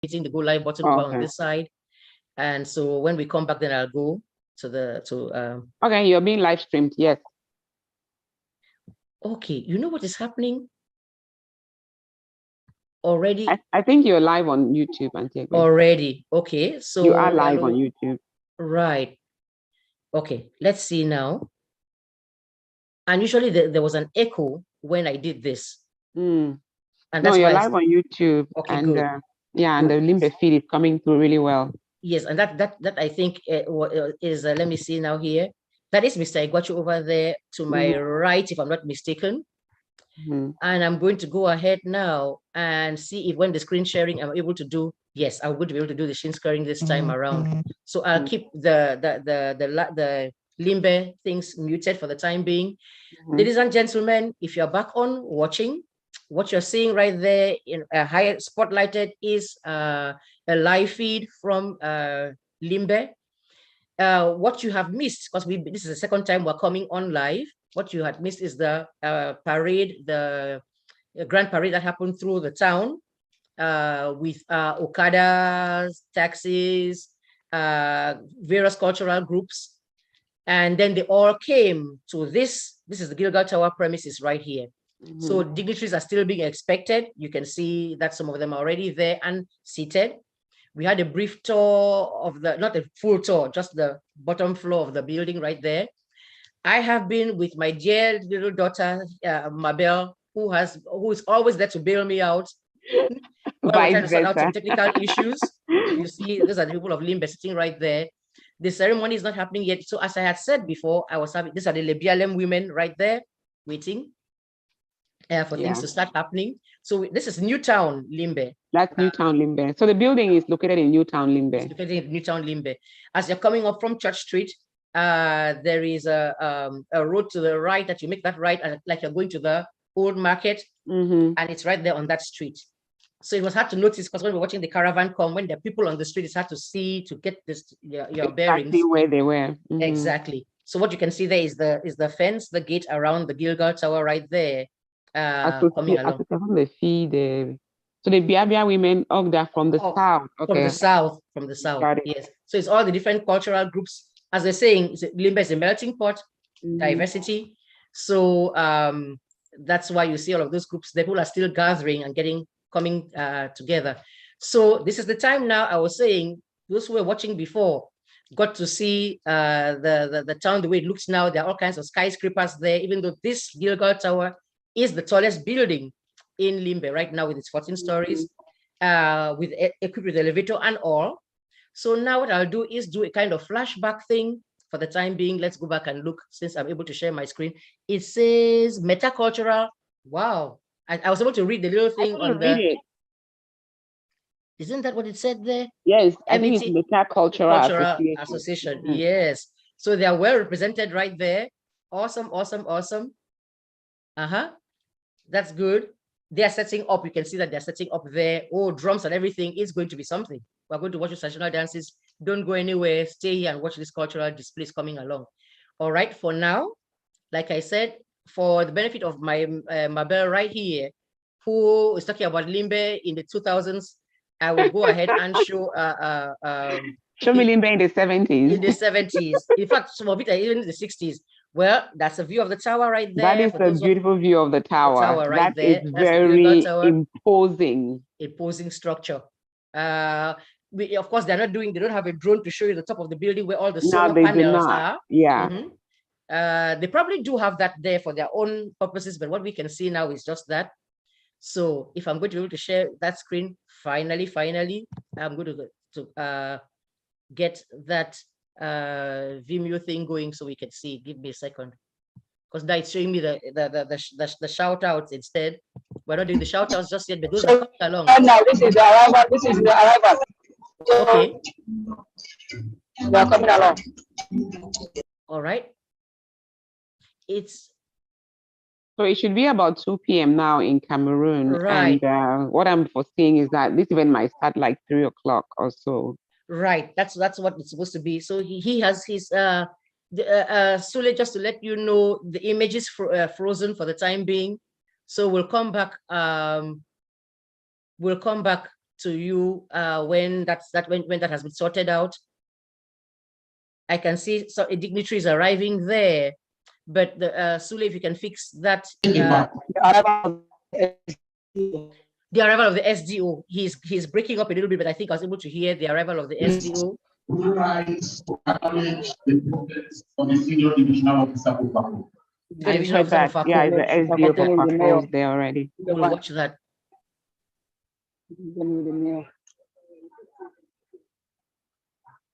hitting the go live button over on this side. And so when we come back, then I'll go to the okay, you're being live streamed. Yes. Okay, you know what is happening already? I think you're live on YouTube, Auntie. Already. Okay, so you are live on YouTube. Right. Okay, let's see now. And usually there was an echo when I did this. And that's you're live on YouTube. Okay, and good. Yeah, and the Limbe feed is coming through really well. Yes, and that I think is let me see now here. That is Mr. Iguachu over there to my right, if I'm not mistaken. And I'm going to go ahead now and see if when the screen sharing I'm able to do. Yes, I'm going to be able to do the screen sharing this time around. So I'll keep the Limbe things muted for the time being. Ladies and gentlemen, if you're back on watching, what you're seeing right there in high spotlighted is a live feed from Limbe. What you have missed, because this is the second time we're coming on live, what you had missed is the parade, the grand parade that happened through the town with Okadas, taxis, various cultural groups. And then they all came to this is the Gilgal Tower premises right here. So dignitaries are still being expected. You can see that some of them are already there and seated. We had a brief tour of not a full tour, just the bottom floor of the building right there. I have been with my dear little daughter, Mabel, who is always there to bail me out. We're trying to sort out some technical issues. You see, those are the people of Limbe sitting right there. The ceremony is not happening yet. So as I had said before, these are the Lebialem women right there waiting for things to start happening. So this is Newtown Limbe. That's Newtown Limbe. So the building is located in Newtown Limbe. It's located in Newtown Limbe. As you're coming up from Church Street, there is a road to the right that you make that right, like you're going to the old market, and it's right there on that street. So it was hard to notice because when we're watching the caravan come, when there are people on the street, it's hard to see to get this your bearings. Exactly where they were. Exactly. So what you can see there is the fence, the gate around the Gilgal Tower right there. Coming along. So the Biabia women they're from the south. Okay. From the south. Yes. So it's all the different cultural groups. As they're saying, Limbe is a melting pot, diversity. So that's why you see all of those groups. The people are still gathering and coming together. So this is the time now. I was saying those who were watching before got to see the town the way it looks now. There are all kinds of skyscrapers there, even though this Gilgal Tower is the tallest building in Limbe right now with its 14 stories, equipped with elevator and all. So now what I'll do is do a kind of flashback thing for the time being. Let's go back and look since I'm able to share my screen. It says metacultural. Wow. I was able to read the little thing on the... Isn't that what it said there? Yes, I think it's Metacultural Association. Yes. So they are well represented right there. Awesome, awesome, awesome. That's good. They are setting up. You can see that they're setting up there. Oh, drums and everything is going to be something. We're going to watch the traditional dances. Don't go anywhere. Stay here and watch these cultural displays coming along. All right. For now, like I said, for the benefit of my Mabel right here, who is talking about Limbe in the 2000s, I will go ahead and show show me Limbe in the 70s. In the 70s. In fact, some of it are even in the 60s. Well, that's a view of the tower right there. That is a beautiful view of the tower. Right there. Is very imposing. Imposing structure. Of course, they don't have a drone to show you the top of the building where all the solar panels are. Yeah. They probably do have that there for their own purposes, but what we can see now is just that. So if I'm going to be able to share that screen, finally, I'm going to get that Vimeo thing going so we can see. Give me a second, because now it's showing me the shout outs instead. We're not doing the shout outs just yet, but those are coming along. Now this is the arrival. This is the arrival. Okay. They are coming along. All right. So it should be about 2 p.m. now in Cameroon. Right. And what I'm foreseeing is that this event might start like 3 o'clock or so. Right. That's what it's supposed to be. So he has his Sule, just to let you know, the image is frozen for the time being. So we'll come back to you when that has been sorted out. I can see so dignitaries arriving there, but the Sule, if you can fix that. The arrival of the SDO. He's breaking up a little bit, but I think I was able to hear the arrival of the SDO. Divisional officer of Fako. Yeah, the SDO for Fako is there already. We'll watch that.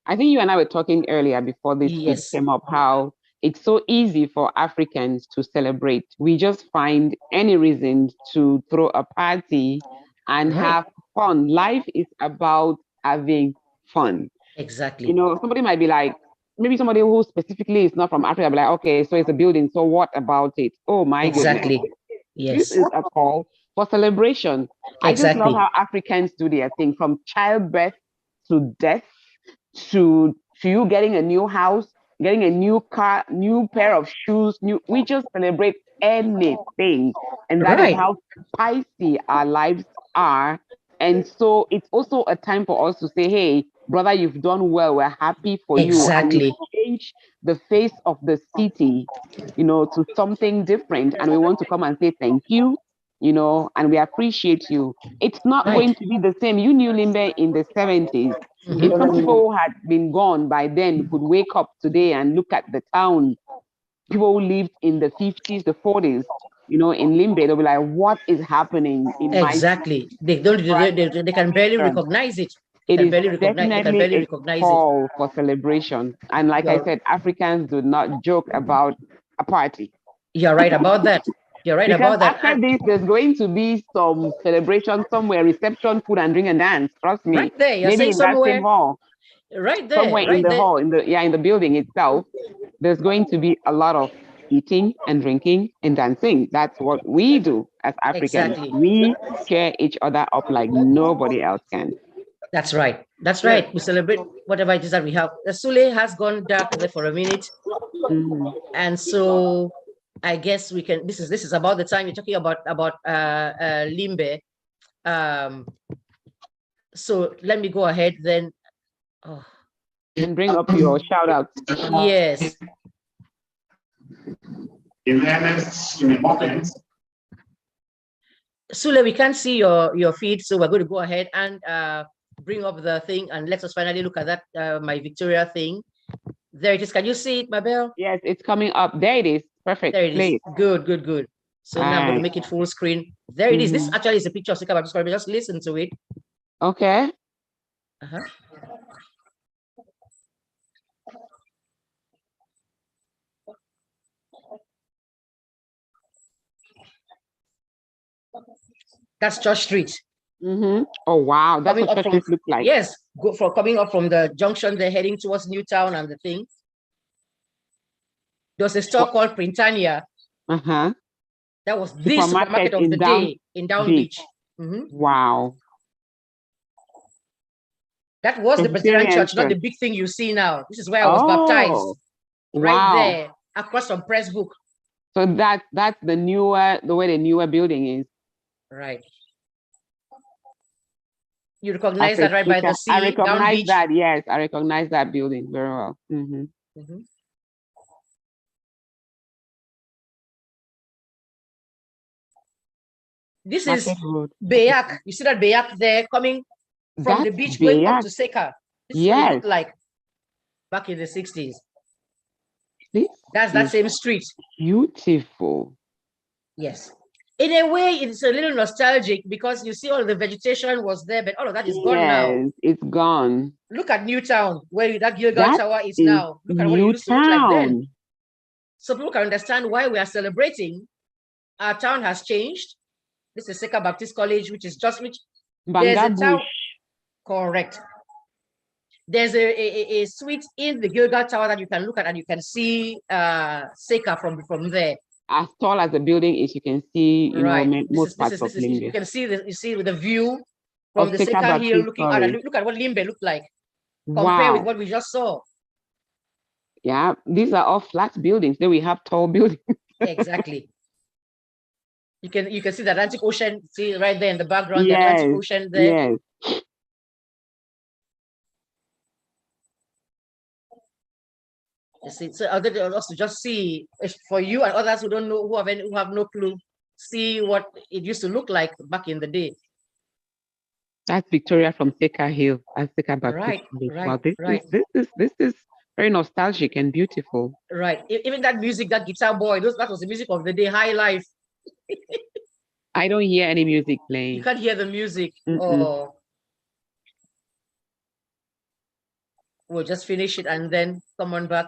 I think you and I were talking earlier before this came up, how it's so easy for Africans to celebrate. We just find any reason to throw a party and have fun. Life is about having fun. Exactly. You know, somebody might be like, maybe somebody who specifically is not from Africa, be like, okay, so it's a building, so what about it? Oh my goodness. Yes. This is a call for celebration. I just love how Africans do their thing, from childbirth to death, to you getting a new house, getting a new car, new pair of shoes, we just celebrate anything. And that is how spicy our lives are. And so it's also a time for us to say, hey, brother, you've done well. We're happy for you. And you change the face of the city, you know, to something different. And we want to come and say thank you, you know, and we appreciate you. It's not going to be the same. You knew Limbe in the 70s. If some people who had been gone by then could wake up today and look at the town, people who lived in the 50s, the 40s, you know, in Limbe, they'll be like, what is happening in my city? They can barely recognize it. It is definitely a call for celebration. And like I said, Africans do not joke about a party. You're right about that. You're right about that. After this, there's going to be some celebration somewhere, reception, food and drink and dance. Trust me. Right there. Maybe in that same hall. Right there. Somewhere in the hall, in the building itself, there's going to be a lot of eating and drinking and dancing. That's what we do as Africans. We cheer each other up like nobody else can. That's right. That's right. We celebrate whatever it is that we have. The Sule has gone dark there for a minute. And so I guess we can, this is about the time you're talking about Limbe. So let me go ahead then. Oh. And bring up your shout out. Yes. Sule, we can't see your feed, so we're going to go ahead and bring up the thing and let us finally look at that My Victoria thing. There it is. Can you see it, Mabel? Yes, it's coming up. There it is. Perfect. There it is. Good, good, good. So now I'm going to make it full screen. There it is. This actually is a picture of Sika Baptist. Just listen to it. Okay. That's Church Street. Oh wow, that's what Church Street looks like. Yes, go for coming up from the junction. They're heading towards Newtown and the thing. There's a store called Printania. That was the supermarket of the day in Down Beach. Wow. That was the Presbyterian Church, not the big thing you see now. This is where I was baptized. Right there, across from Pressbook. So that's the way the newer building is. Right. You recognize that right by the sea? I recognize that, yes. I recognize that building very well. This is Bayak. You see that Bayak there coming from the beach going up to Seka. This is what it looked like back in the 60s. That's that same street. Beautiful. Yes. In a way, it's a little nostalgic because you see all the vegetation was there, but all of that is gone now. It's gone. Look at Newtown, where that Gilgal Tower is now. Look at what it used to look like then. So people can understand why we are celebrating. Our town has changed. This is Seka Baptist College, which is just there's a town. Correct. There's a suite in the Gilgal Tower that you can look at and you can see Seka from there. As tall as the building is, you can see, you know, most parts of Limbe. You can see the view from the Seka Hill looking out. And look at what Limbe looked like compared with what we just saw. Yeah, these are all flat buildings. Then we have tall buildings. Exactly. You can see the Atlantic Ocean. See right there in the background, the Atlantic Ocean there. Yes. You see, so other also just see for you and others who don't know, who have no clue, see what it used to look like back in the day. That's Victoria from Thika Hill. I think about Right, Wow, right. This is very nostalgic and beautiful. Right. Even that music, that Guitar Boy, that was the music of the day, High Life. I don't hear any music playing. You can't hear the music. Oh. We'll just finish it and then come on back.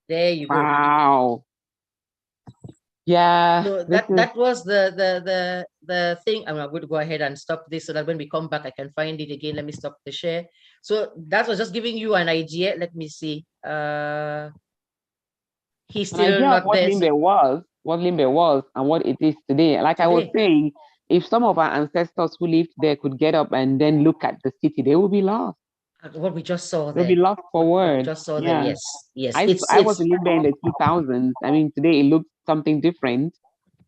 There you go. Wow. Yeah. So that was the thing. I'm going to go ahead and stop this so that when we come back, I can find it again. Let me stop the share. So that was just giving you an idea. Let me see. He's still not what there. What Limbe was and what it is today. Like I was saying, if some of our ancestors who lived there could get up and then look at the city, they would be lost. What we just saw there. They'll be lost for words. We just saw there. Yes, yes. I was in Limbe in the 2000s. I mean, today it looks something different.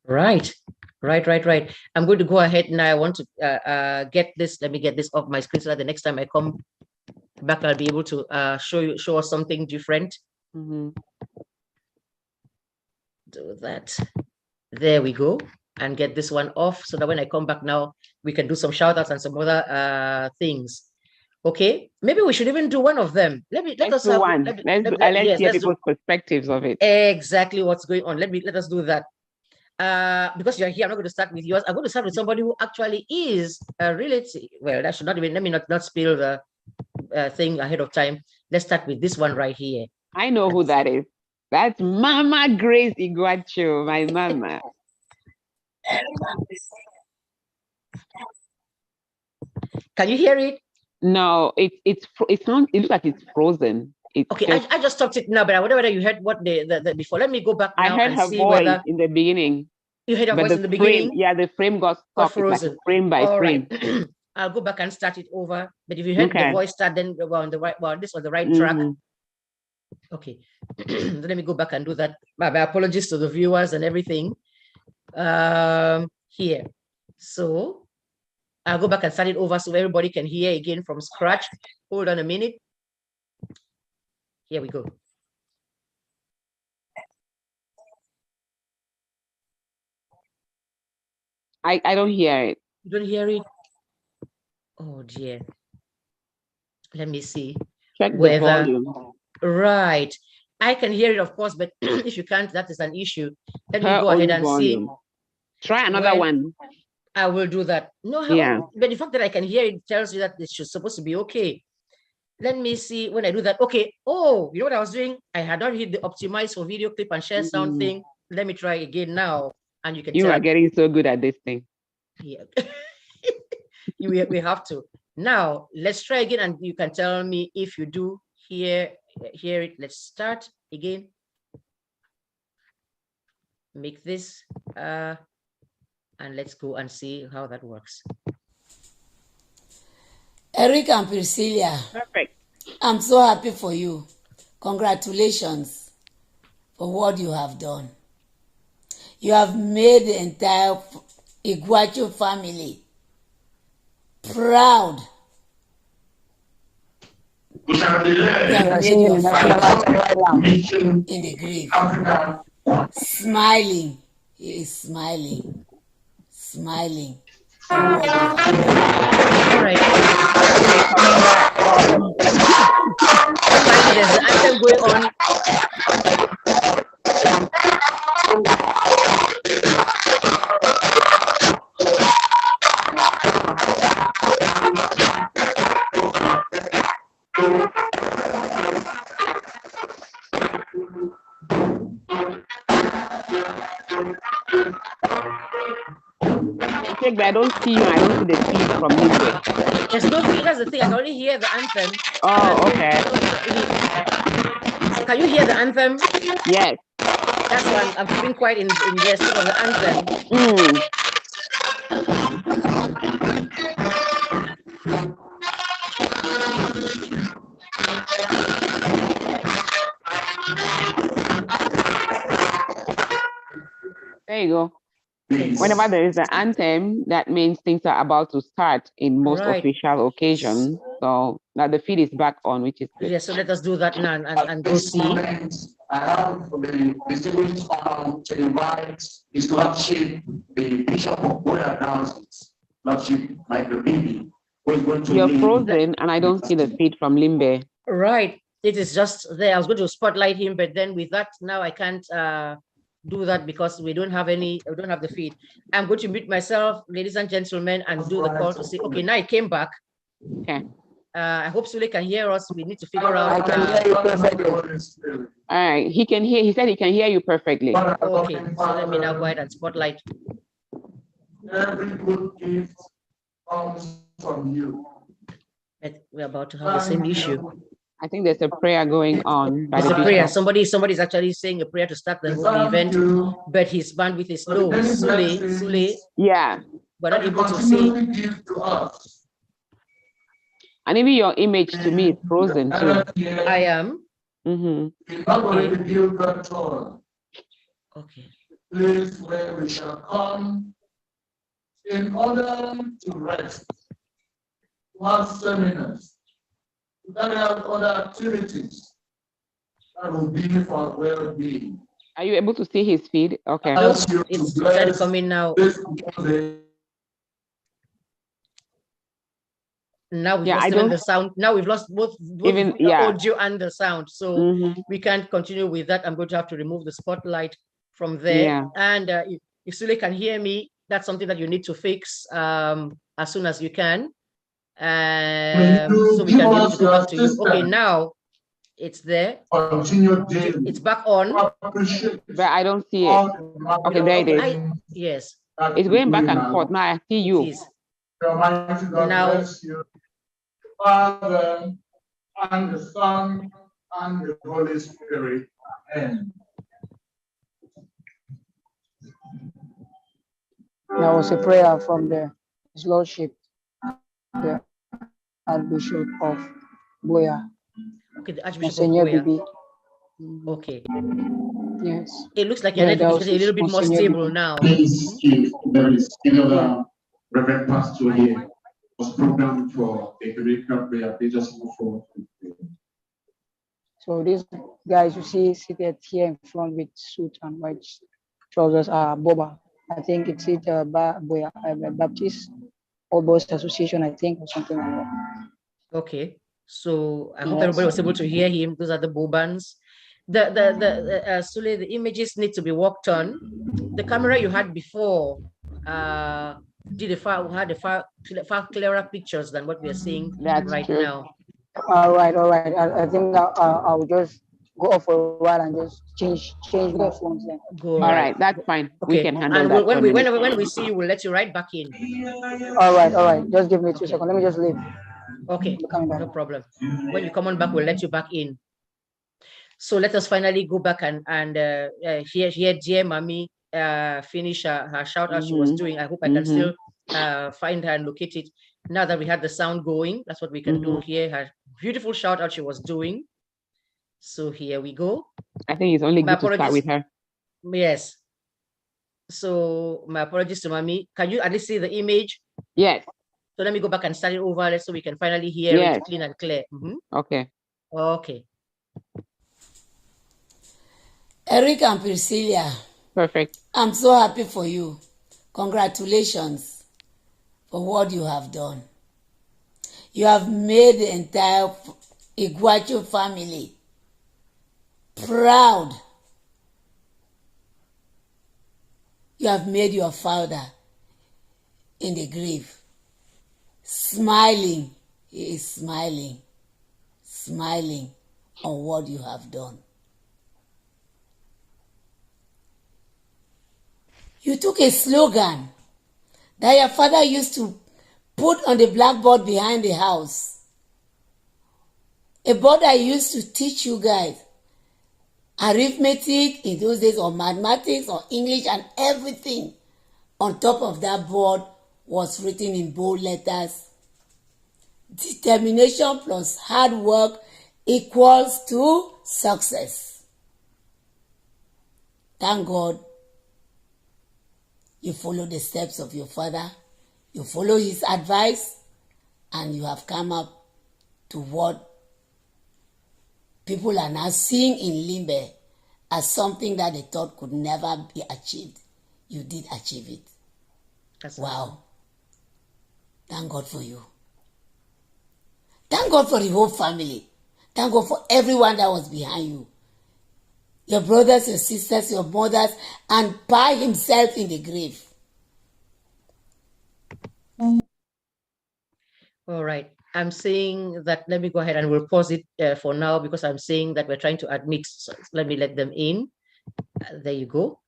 Right. I'm going to go ahead now. I want to get this. Let me get this off my screen so that the next time I come back, I'll be able to show us something different. Do that. There we go. And get this one off so that when I come back now, we can do some shout outs and some other things. Okay, maybe we should even do one of them. Let's do one. Let's hear people's perspectives of it. Exactly what's going on. Let us do that. Because you're here, I'm not going to start with yours. I'm going to start with somebody who actually is a relative. Well, that should not even, let me not spill the thing ahead of time. Let's start with this one right here. I know who that is. That's Mama Grace Iguacho, my mama. Can you hear it? No, it's not. It looks like it's frozen. Okay, I just stopped it now, but I wonder whether you heard what the before. Let me go back now. I heard her voice in the beginning. You heard her voice in the beginning? Yeah, the frame got stuck. Frozen. Like frame by frame. Right. I'll go back and start it over. But if you heard the voice start, then we're on the right. Well, this was the right track. Okay. Let me go back and do that. My apologies to the viewers and everything. Here. So I'll go back and start it over so everybody can hear again from scratch. Hold on a minute. Here we go. I don't hear it. You don't hear it? Oh dear. Let me see. Check the volume. Right. I can hear it, of course, but if you can't, that is an issue. Let me go ahead and see. Try another one. I will do that. No, but the fact that I can hear it tells you that it's supposed to be okay. Let me see when I do that. Okay. Oh, you know what I was doing? I had not hit the optimize for video clip and share sound thing. Let me try again now. And you can You are getting so good at this thing. Yeah. we have to. Now, let's try again and you can tell me if you do hear it. Let's start again. Make this and let's go and see how that works. Eric and Priscilla. Perfect. I'm so happy for you. Congratulations for what you have done. You have made the entire Iguachu family proud. You have made your family in the grave. Smiling. He is smiling. Smiling. All right. There's an anthem going on. But I don't see you. I don't see the feed from Limbe. There's no feed. That's the thing. I can only hear the anthem. Oh, okay. Can you hear the anthem? Yes. That's why I'm keeping quiet in the state of the anthem. There you go. Whenever there is an anthem, that means things are about to start in most official occasions. So now the feed is back on, which is good. Yes, so let us do that now and go see. I have the distinguished honor to invite His Lordship, the Bishop of Boya Diocese, Lordship Michael Bibi, who is going to You're lead frozen, and I don't see the feed from Limbe. Right. It is just there. I was going to spotlight him, but then with that, now I can't do that because we don't have the feed. I'm going to mute myself, ladies and gentlemen, and do the call to see. Okay, now it came back. Okay. I hope Sule can hear us. We need to figure out. I can hear you perfectly. All right. He can hear. He said he can hear you perfectly. Okay. So let me now go ahead and spotlight. Every good gift comes from you. But we're about to have the same issue. I think there's a prayer going on by It's the a prayer. bishop. Somebody's actually saying a prayer to start the event, but his bandwidth is low. Sule, Yeah. we're not able to see. Give to us. And even your image to me is frozen too. I am. Okay. Gilgal, Okay. place where we shall come in order to rest, to have seminars, to carry out other activities that will be for our well-being. Are you able to see his feed? Okay. Ask you to It's trying to bless come in now. this day. Now we've Yeah, lost I even don't- the sound. Now we've lost both Even- the yeah. audio and the sound. So we can't continue with that. I'm going to have to remove the spotlight from there. Yeah. And if Sule can hear me, that's something that you need to fix as soon as you can. So we can be able to go back to you. Okay, now it's there. Continue daily. It's back on. But I don't see it. Okay, there it is. Yes. It's going back and forth. Now I see you. It is. Almighty God Now- bless you. Father, and the Son, and the Holy Spirit. Amen. There was a prayer from His Lordship, the Archbishop of Boya, Okay, the Archbishop of Monsignor Boya. Bibi. Okay. Yes. It looks like your Yeah, network is that getting a little was bit more Monsignor stable Bibi. now. There is another Reverend Pastor here. Was programmed for a Eureka prayer. They just move forward. So these guys you see seated here in front with suit and white trousers are Boba. I think it's Boya Baptist or Boys Association, I think, or something like that. Okay, so I hope Yes. everybody was able to hear him. Those are the Bobans. Sule, the images need to be worked on. The camera you had before had a far clearer pictures than what we are seeing That's right true. now. All right. I think I'll just go off for a while and just change my phones then. Go All right, that's fine. We Okay, can handle and that. when for a minute. when we see you, we'll let you right back in. All right. Just give me 2 Okay. seconds. Let me just leave. Okay, I'm coming back. no problem. When you come on back, we'll let you back in. So let us finally go back and hear dear Mami finish her shout out she was doing. I hope I can still find her and locate it. Now that we had the sound going, that's what we can do here. Her beautiful shout out she was doing. So here we go. I think it's only My good to start with her. Yes. So my apologies to Mami. Can you at least see the image? Yes. So let me go back and start it over so we can finally hear Yes. it clean and clear. Okay. Okay. Eric and Priscilla, Perfect. I'm so happy for you. Congratulations for what you have done. You have made the entire Iguachu family proud. You have made your father in the grave smiling. He is smiling on what you have done. You took a slogan that your father used to put on the blackboard behind the house. A board I used to teach you guys arithmetic in those days, or mathematics, or English, and everything. On top of that board was written in bold letters, determination plus hard work equals to success. Thank God you follow the steps of your father, you follow his advice, and you have come up to what people are now seeing in Limbe as something that they thought could never be achieved. You did achieve it. That's wow. awesome. Thank God for you. Thank God for the whole family. Thank God for everyone that was behind you. Your brothers, your sisters, your mothers, and by himself in the grave. All right. I'm saying that, let me go ahead and we'll pause it for now because I'm saying that we're trying to admit. So let me let them in. There you go.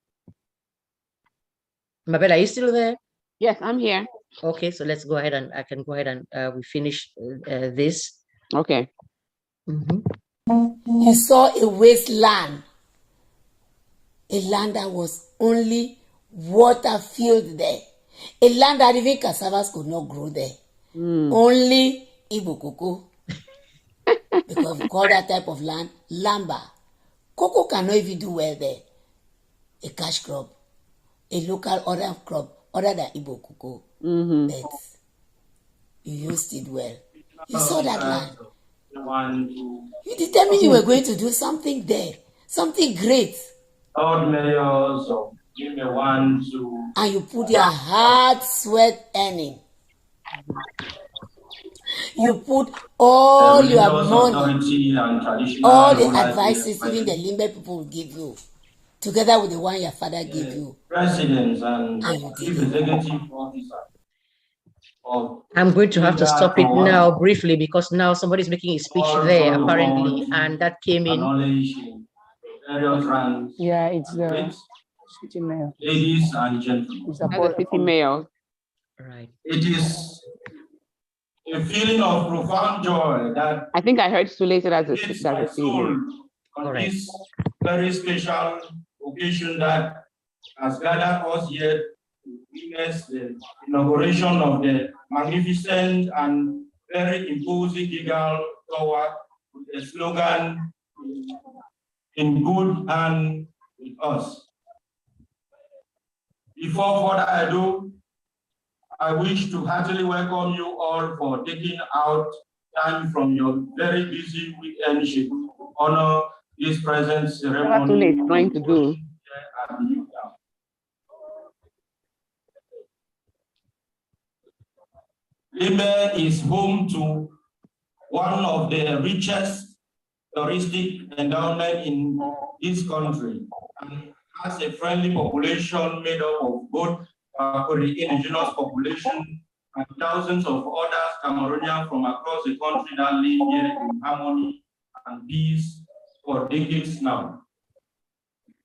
Mabel, are you still there? Yes, I'm here. Okay, so let's go ahead and I can go ahead and we finish this. Okay. You saw a wasteland, a land that was only water filled there, a land that even cassavas could not grow there. Only Igbo cocoa, because we call that type of land lamba. Cocoa cannot even do well there. A cash crop, a local other crop other than Igbo cocoa. But you used it well. You saw that land. You determined you were going to do something there, something great. Mayors of And you put your hard sweat earning. You put all your money, all the advices even the Limbe people will give you, together with the one your father gave you. Presidents and you did chief it. executive officer. I'm going to have to stop it now briefly because now somebody's making a speech there apparently, and that came in. Yeah, it's the city mayor. Ladies and gentlemen, It's That's the city mayor. Right. it is a feeling of profound joy that I think I heard Sule say that's hits a my soul feeling. on All right. this very special occasion that has gathered us here to witness the inauguration of the magnificent and very imposing Gilgal Tower with the slogan, "In good hand with us." Before further ado, I wish to heartily welcome you all for taking out time from your very busy weekend schedule to honor this present ceremony. Sule is trying to do. Limbe is home to one of the richest touristic endowment in this country and has a friendly population made up of both the indigenous population and thousands of other Cameroonians from across the country that live here in harmony and peace for decades now.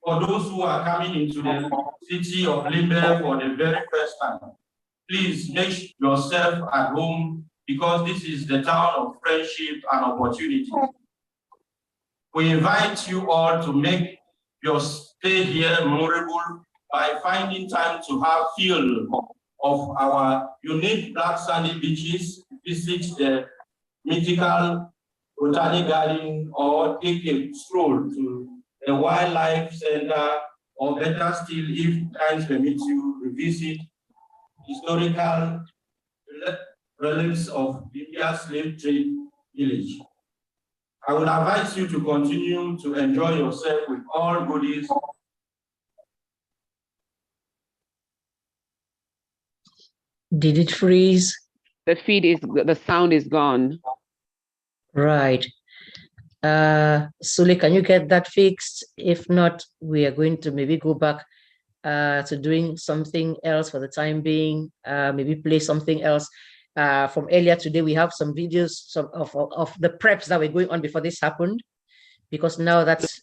For those who are coming into the city of Limbe for the very first time, please make yourself at home because this is the town of friendship and opportunity. We invite you all to make your stay here memorable by finding time to have feel of our unique black sandy beaches, visit the mythical botanic garden, or take a stroll to the wildlife center, or better still, if times permit you, revisit historical relics of Libya's slave trade village. I would advise you to continue to enjoy yourself with all goodies. Did it freeze? The sound is gone. Right. Sule, can you get that fixed? If not, we are going to maybe go back to doing something else for the time being, maybe play something else. From earlier today, we have some videos of the preps that were going on before this happened, because now that's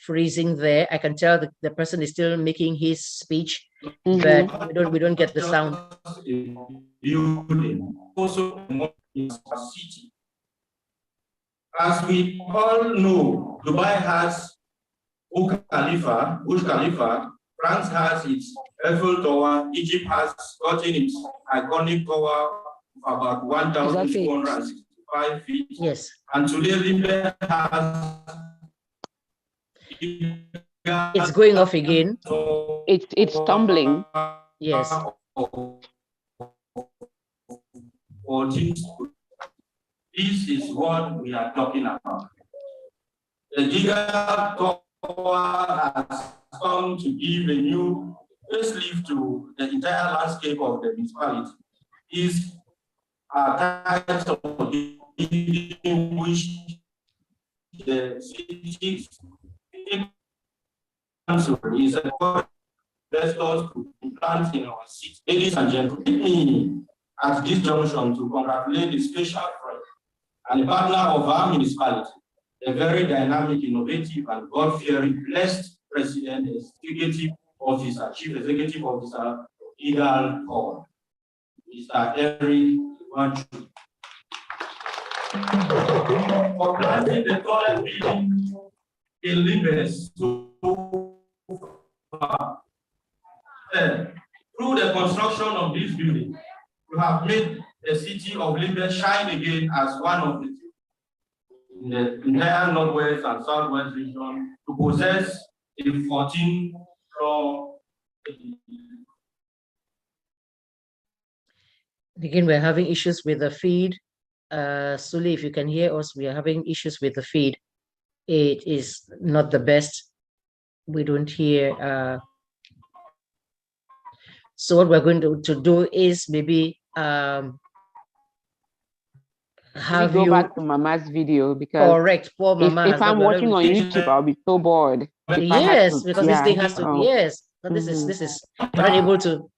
freezing there. I can tell the person is still making his speech, but we don't get the sound. Also, city. As we all know, Dubai has Burj Khalifa, France has its Eiffel Tower, Egypt has gotten its iconic tower of about 1,265 feet. Yes. And today, Libya has... It's going off again. It's tumbling. Yes. This is what we are talking about. The Gilgal Tower has come to give a new facelift to the entire landscape of the municipality. These are types of building which the city council is investors to implant in our city. Ladies and gentlemen, let me at this junction to congratulate the special friend and partner of our municipality, a very dynamic, innovative, and God-fearing, blessed president, executive officer, chief executive officer, Gilgal Tower, Mr. Eric Wanchu, for planting the tallest building in Libes so far. Through the construction of this building, you have made the city of Libes shine again as one of the in the entire Northwest and Southwest region to possess a 14-floor. Again, we're having issues with the feed. Suli, if you can hear us, we are having issues with the feed. It is not the best. We don't hear. So what we're going to do is maybe have go you back to Mama's video, because correct. Poor Mama. If I'm watching on YouTube, I'll be so bored. Yes, because this thing has to. Yes, but this is we're not able to.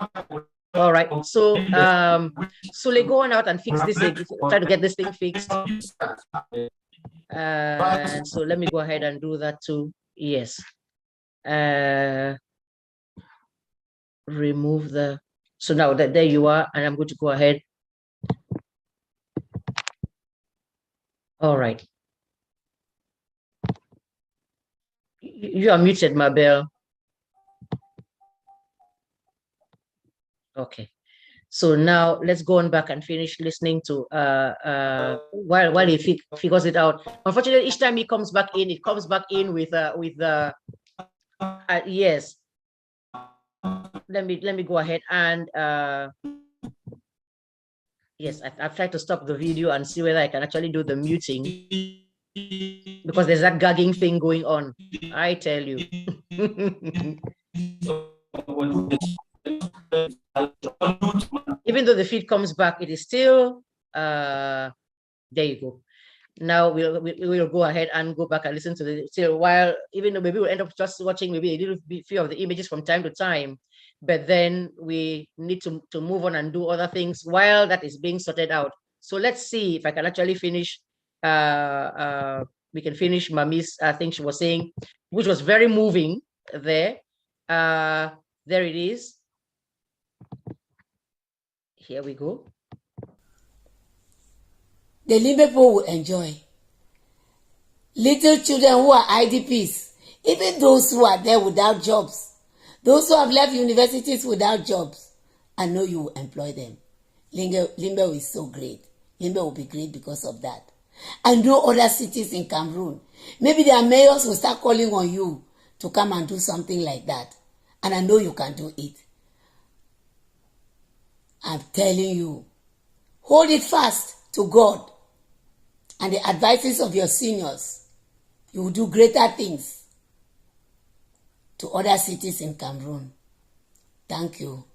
All right. So Sule, go on out and fix this thing. Try to get this thing fixed. And so let me go ahead and do that too. Yes. Remove the. So now that there you are, and I'm going to go ahead. All right. You are muted, Mabel. Okay. So now let's go on back and finish listening to while he figures it out. Unfortunately, each time he comes back in, it comes back in with the yes. Let me go ahead and yes, I've tried to stop the video and see whether I can actually do the muting, because there's that gagging thing going on. I tell you. Even though the feed comes back, it is still there you go. Now we'll go ahead and go back and listen to the still, while even though maybe we'll end up just watching maybe a little few of the images from time to time, but then we need to move on and do other things while that is being sorted out. So let's see if I can actually finish we can finish Mami's thing she was saying, which was very moving there. There it is. Here we go. The Limbe people will enjoy. Little children who are IDPs, even those who are there without jobs, those who have left universities without jobs, I know you will employ them. Limbe is so great. Limbe will be great because of that. I know other cities in Cameroon, maybe their mayors will start calling on you to come and do something like that. And I know you can do it. I'm telling you, hold it fast to God and the advices of your seniors. You will do greater things to other cities in Cameroon. Thank you.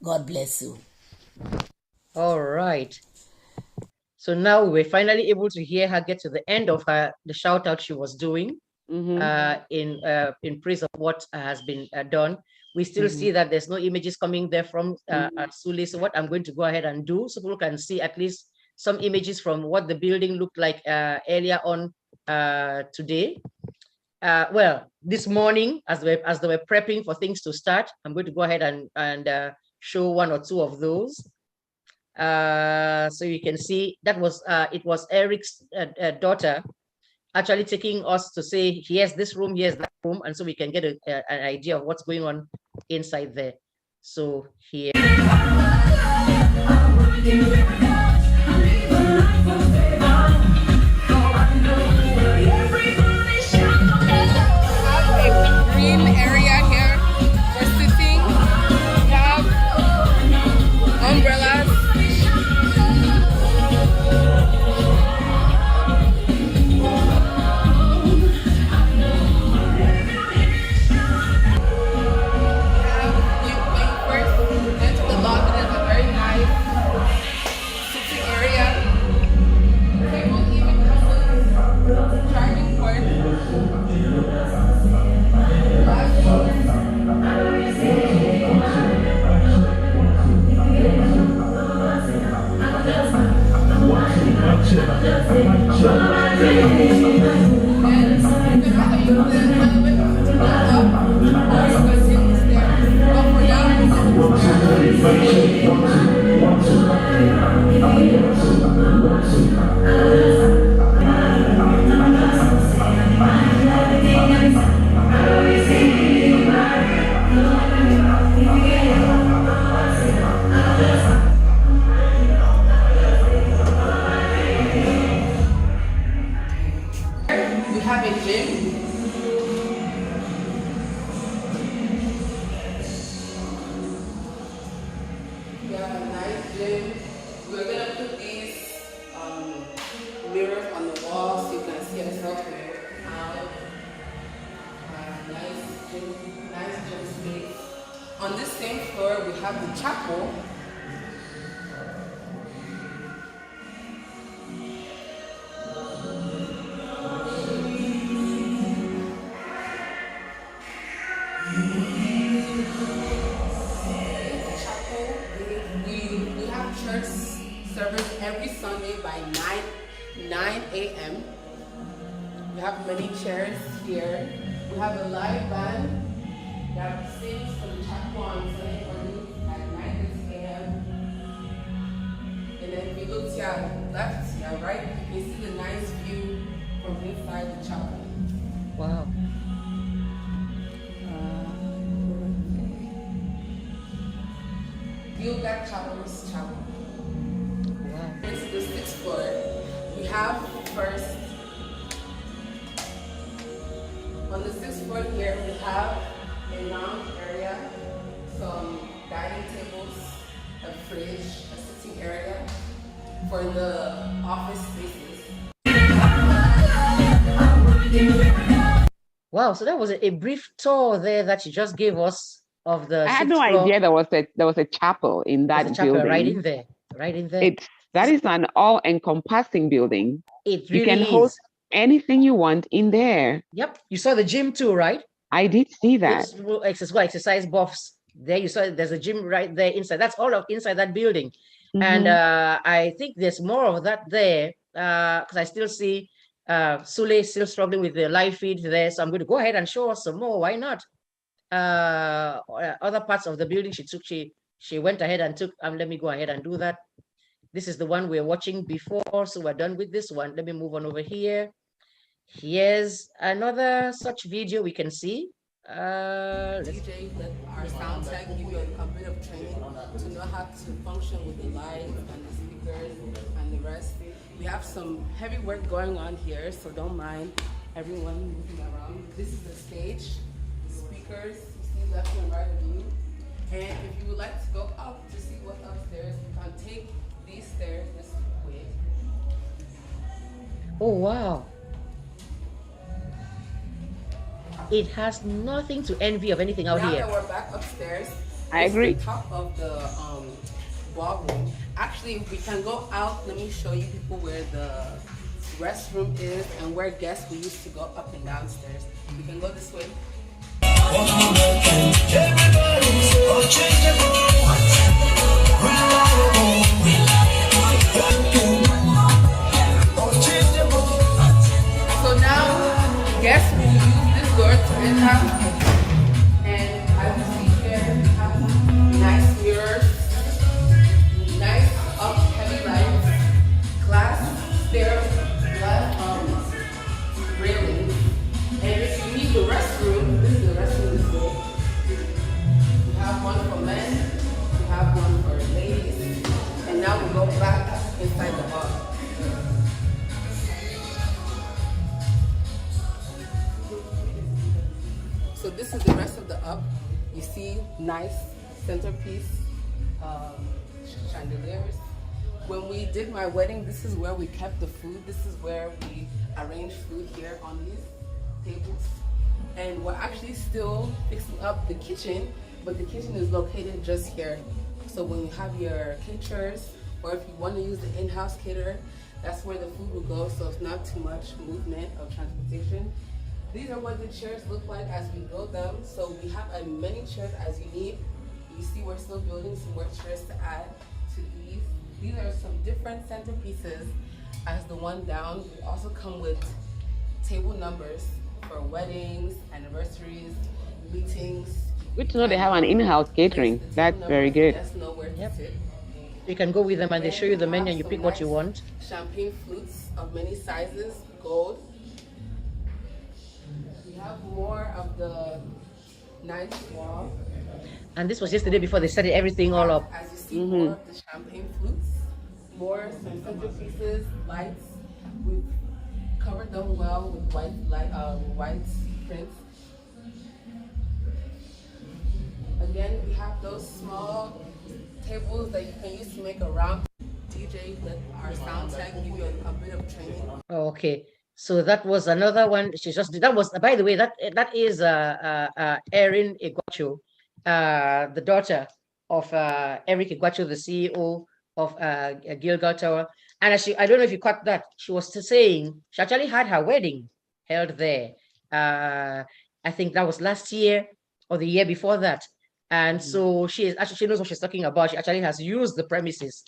God bless you. All right. So now we're finally able to hear her get to the end of the shout out she was doing in praise of what has been done. We still see that there's no images coming there from Sule. So what I'm going to go ahead and do, so people can see at least some images from what the building looked like earlier on today. Well, this morning, as they were prepping for things to start, I'm going to go ahead and show one or two of those. So you can see that was it was Eric's daughter actually taking us to say, here's this room, here's that room, and so we can get an idea of what's going on inside there. So here. Green area here for sitting. We have umbrellas. We have a gym. We have a nice gym. We're gonna put these mirrors on the wall so you can see yourself when you work out. Nice gym space. On this same floor, we have the chapel. We have church service every Sunday by 9 a.m. We have many chairs here. We have a live band that sings for the chapel on Sunday morning at 9 a.m. And then if you look to your left, your right, you can see the nice view from inside the chapel. Wow. Gilgal Chapel's chapel. Wow. This is the sixth floor. We have first, on the sixth floor here, we have a lounge area, some dining tables, a fridge, a sitting area for the office spaces. Wow, so that was a brief tour there that you just gave us of the I had sixth no floor. idea there was a chapel in There's that a chapel building. right in there, right in there. That is an all-encompassing building. It You really can host is. anything you want in there. Yep, you saw the gym too, right? I did see that. Exercise buffs. There you saw there's a gym right there inside. That's all of inside that building. And Mhm. I think there's more of that there because I still see Sule still struggling with the live feed there. So I'm going to go ahead and show us some more. Why not? Other parts of the building she went ahead and took. Let me go ahead and do that. This is the one we're watching before, so we're done with this one. Let me move on over here. Here's another such video we can see. DJ, let our sound tech give you a bit of training to know how to function with the lights and the speakers and the rest. We have some heavy work going on here, so don't mind everyone moving around. This is the stage, the speakers, you see left and right of you. And if you would like to go up to see what's upstairs, you can take these stairs this way. Oh, wow. It has nothing to envy of anything out now here. Now that we're back upstairs, I agree. The top of the ballroom. Actually, we can go out. Let me show you people where the restroom is and where guests we used to go up and downstairs. We can go this way. So now guests will use this door to enter. And as you see here, we have nice mirrors, nice up heavy lights, glass stairs, glass railings. And if you need the restroom, this is the restroom this way. We have one for men, we have one for ladies, and now we go back inside the hall. So this is the rest of the up. You see nice centerpiece chandeliers. When we did my wedding, this is where we kept the food. This is where we arranged food here on these tables. And we're actually still fixing up the kitchen, but the kitchen is located just here. So when you have your caterers, or if you want to use the in-house caterer, that's where the food will go, so it's not too much movement of transportation. These are what the chairs look like as we build them. So we have as many chairs as you need. You see we're still building some more chairs to add to these. These are some different centerpieces as the one down, we also come with table numbers for weddings, anniversaries, meetings. Good to know they have an in-house catering. That's very good. Guests know where to sit. You can go with them and they Then show you the we menu have and you some pick what you nice want. Champagne flutes of many sizes, gold. We have more of the nice wall. And this was yesterday before they started everything all up. As you see, more of the champagne flutes, more some centerpieces, lights. We've covered them well with white prints. Again, we have those small tables that you can use to make a round. DJ, let our sound tech give you a bit of training. Okay, so that was another one. She just did. That was, by the way, that is Erin Iguachu, the daughter of Eric Iguachu, the CEO of Gilgal Tower. And I don't know if you caught that. She was saying she actually had her wedding held there. I think that was last year or the year before that. And so she knows what she's talking about. She actually has used the premises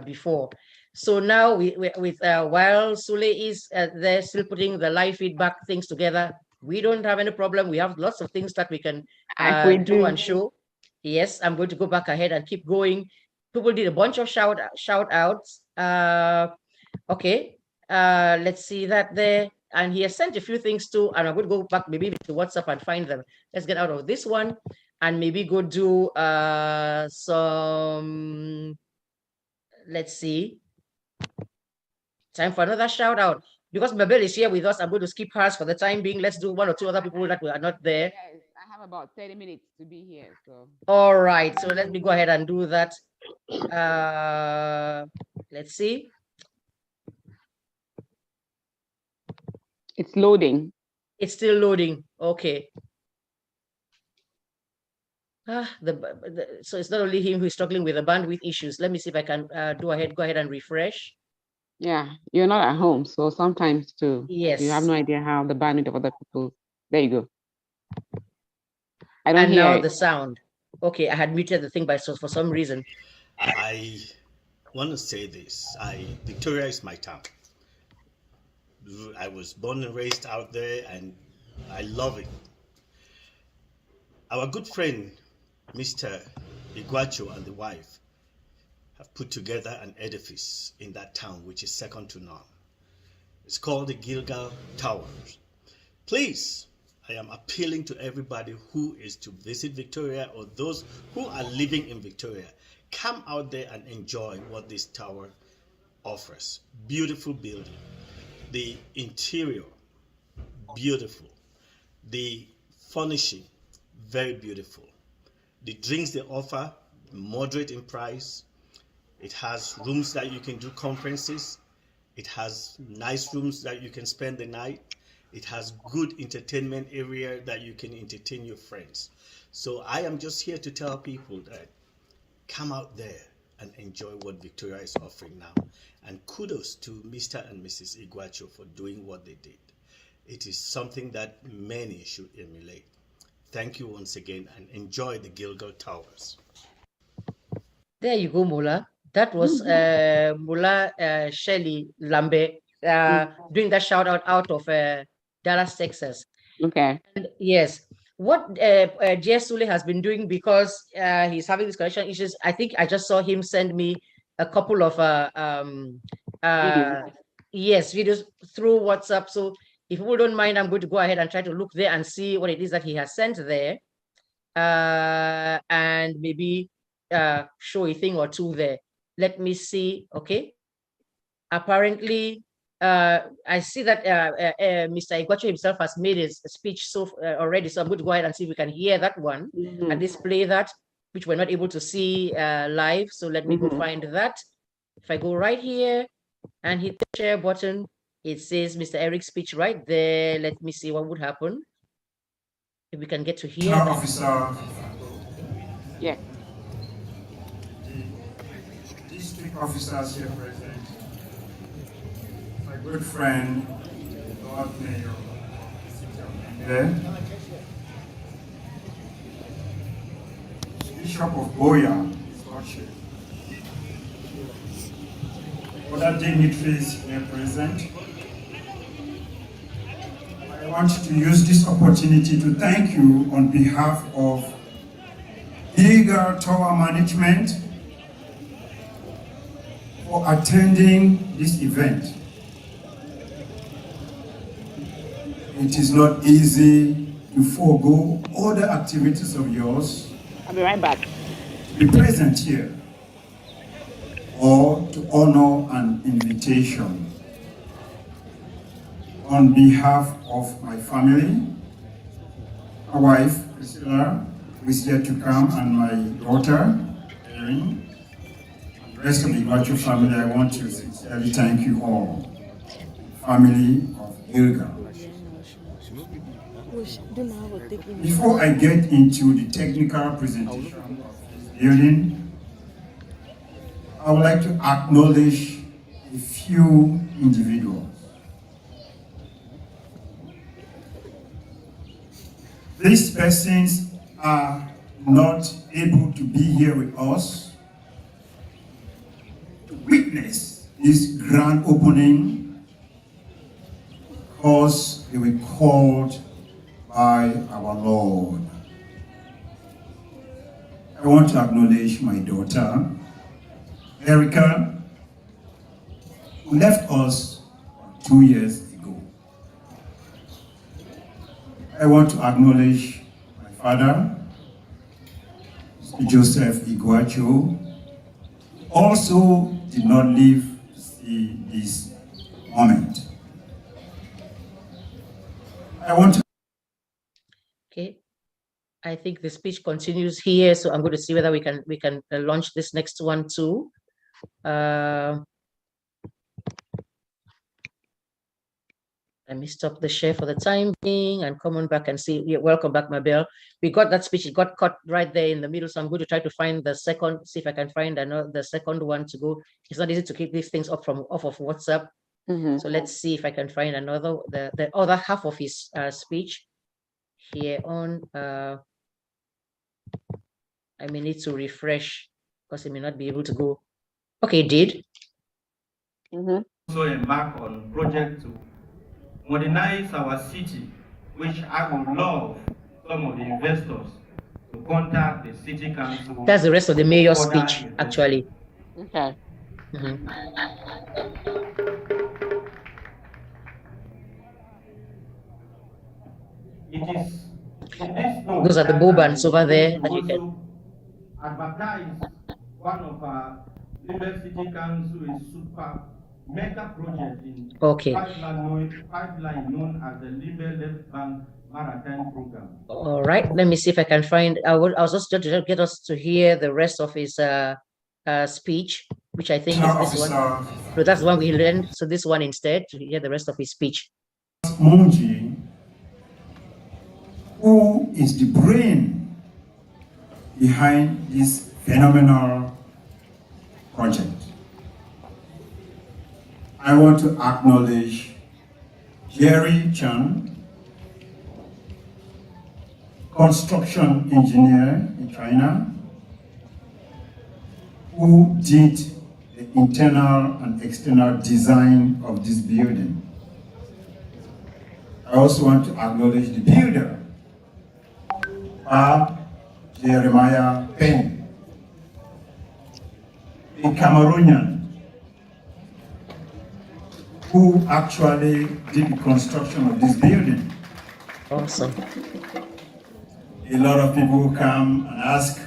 before. So now while Sule is there still putting the live feedback things together, we don't have any problem. We have lots of things that we can do and show. Yes, I'm going to go back ahead and keep going. People did a bunch of shout outs. Okay, let's see that there. And he has sent a few things too, and I'm going to go back maybe to WhatsApp and find them. Let's get out of this one and maybe go do some, let's see, time for another shout out. Because Mabel is here with us, I'm going to skip hers for the time being. Let's do one or two other people that are not there. Yes, I have about 30 minutes to be here. So all right, so let me go ahead and do that. Let's see. it's loading. It's still loading. Okay. So it's not only him who's struggling with the bandwidth issues. Let me see if I can go ahead and refresh. Yeah, you're not at home, so sometimes too. Yes. You have no idea how the bandwidth of other people. There you go. I don't and hear now it. the sound. Okay, I had muted the thing for some reason. I want to say this. Victoria is my town. I was born and raised out there, and I love it. Our good friend, Mr. Iguachu, and the wife have put together an edifice in that town which is second to none. It's called the Gilgal Towers. Please, I am appealing to everybody who is to visit Victoria or those who are living in Victoria. Come out there and enjoy what this tower offers. Beautiful building. The interior, beautiful. The furnishing, very beautiful. The drinks they offer, moderate in price. It has rooms that you can do conferences. It has nice rooms that you can spend the night. It has good entertainment area that you can entertain your friends. So I am just here to tell people that come out there and enjoy what Victoria is offering now. And kudos to Mr. and Mrs. Iguachu for doing what they did. It is something that many should emulate. Thank you once again and enjoy the Gilgal Towers. There you go, Mola. That was Mola Shelley Lambe doing that shout out of Dallas, Texas. Okay. And yes, what J.S. Sule has been doing, because he's having these connection issues, I think I just saw him send me a couple of videos through WhatsApp. So if you don't mind, I'm going to go ahead and try to look there and see what it is that he has sent there, and maybe show a thing or two there. Let me see. Okay. Apparently, I see that Mr. Iguachu himself has made his speech already. So I'm going to go ahead and see if we can hear that one and display that, which we're not able to see live. So let me go find that. If I go right here and hit the share button, it says Mr. Eric's speech right there. Let me see what would happen if we can get to hear. Officer. Yeah. District officers here present. My good friend, Lord Mayor, there. Bishop of Boya, Scotland. other dignitaries here present. I want to use this opportunity to thank you on behalf of Gilgal Tower Management for attending this event. It is not easy to forego other activities of yours. I'll be right back. To be present here or to honor an invitation. On behalf of my family, my wife, Priscilla, who is here to come, and my daughter, Erin, and the rest of the Igwachu family, I want to sincerely thank you all. Family of Gilgal. Before I get into the technical presentation of this building, I would like to acknowledge a few individuals. These persons are not able to be here with us to witness this grand opening because they were called by our Lord. I want to acknowledge my daughter, Erica, who left us 2 years ago. I want to acknowledge my father, Mr. Joseph Igwacho, who also did not live to see this moment. I want to. Okay, I think the speech continues here, so I'm going to see whether we can launch this next one too. Let me stop the share for the time being and come on back and see. Yeah, welcome back, Mabel. We got that speech. It got cut right there in the middle, so I'm going to try to find the second. See if I can find the second one to go. It's not easy to keep these things off of WhatsApp. So let's see if I can find another the other half of his speech here on. I may need to refresh because he may not be able to go. Okay, did. Also embark on project to modernize our city, which I would love some of the investors to contact the city council. That's the rest of the mayor's speech, actually. Okay. It is those are the bobans over there that you can advertise one of our City Council is super mega project in pipeline known as the Libe Left Bank Maritime Program. All right, let me see if I can find. I was just going to get us to hear the rest of his speech, which I think is this one. No, that's the one we learned. So this one instead, to hear the rest of his speech. Munji, who is the brain behind this phenomenal project. I want to acknowledge Jerry Chan, construction engineer in China, who did the internal and external design of this building. I also want to acknowledge the builder, Jeremiah Penn, a Cameroonian who actually did the construction of this building. Awesome. A lot of people come and ask,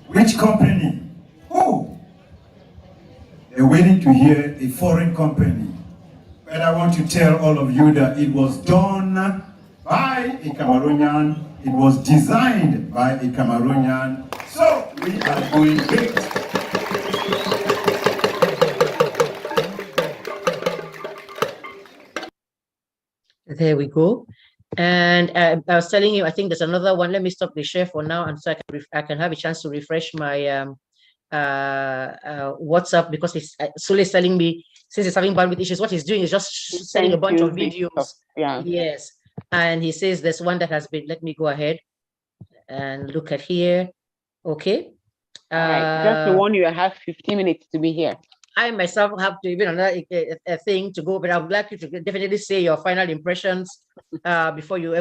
which company? Oh, they're waiting to hear a foreign company. But I want to tell all of you that it was done by a Cameroonian, it was designed by a Cameroonian, so we are going great. There we go. And I was telling you, I think there's another one. Let me stop the share for now, and so I can have a chance to refresh my WhatsApp, because Sule is telling me, since he's having bandwidth issues, what he's doing is just sending a bunch of videos. Yeah. Yes. And he says there's one that has been. Let me go ahead and look at here. Okay. All right. Just to warn you, I have 15 minutes to be here. I myself have to even another a thing to go, but I would like you to definitely say your final impressions before you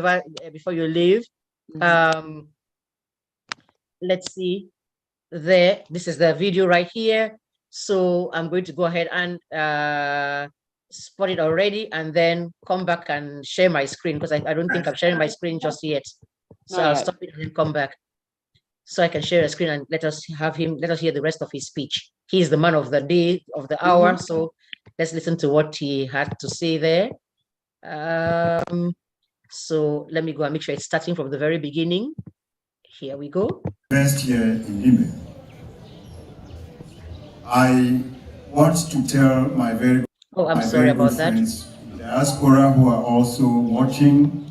leave. Let's see. This is the video right here. So I'm going to go ahead and spot it already, and then come back and share my screen, because I don't think I'm sharing my screen just yet. So I'll stop it and then come back, so I can share a screen and let us hear the rest of his speech. He is the man of the day, of the hour. So let's listen to what he had to say there. So let me go and make sure it's starting from the very beginning. Here we go. Best here in Lime. I want to tell my very I'm sorry about that. Friends in diaspora who are also watching.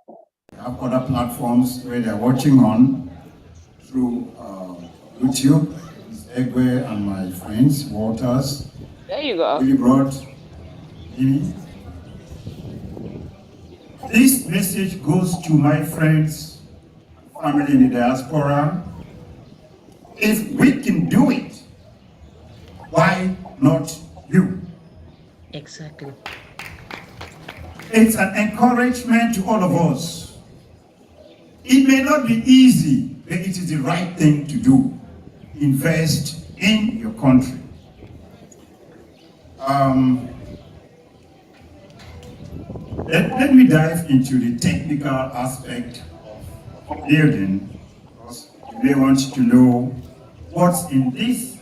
We have other platforms where they're watching on through YouTube. Egwe and my friends, Walters. There you go. Really brought Jimmy. This message goes to my friends, family in the diaspora. If we can do it, why not you? Exactly. It's an encouragement to all of us. It may not be easy, but it is the right thing to do. Invest in your country. Let me dive into the technical aspect of building, because you may want to know what's in this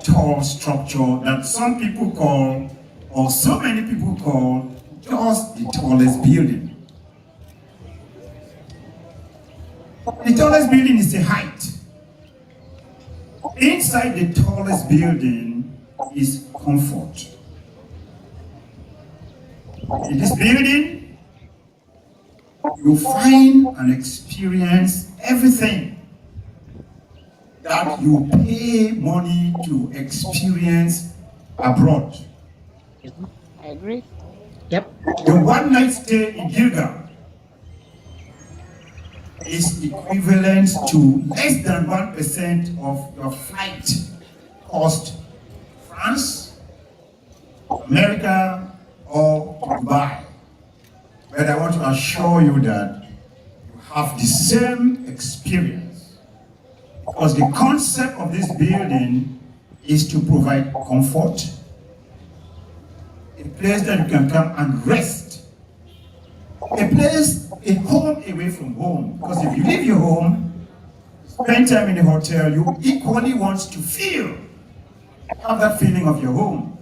tall structure that some people call, or so many people call, just the tallest building. The tallest building is the height. Inside the tallest building is comfort. In this building, you find and experience everything that you pay money to experience abroad. I agree. Yep. The one night stay in Gilgal is equivalent to less than 1% of your flight cost France, America, or Dubai. But I want to assure you that you have the same experience, because the concept of this building is to provide comfort, a place that you can come and rest, a home away from home. Because if you leave your home, spend time in the hotel, you equally want to have that feeling of your home.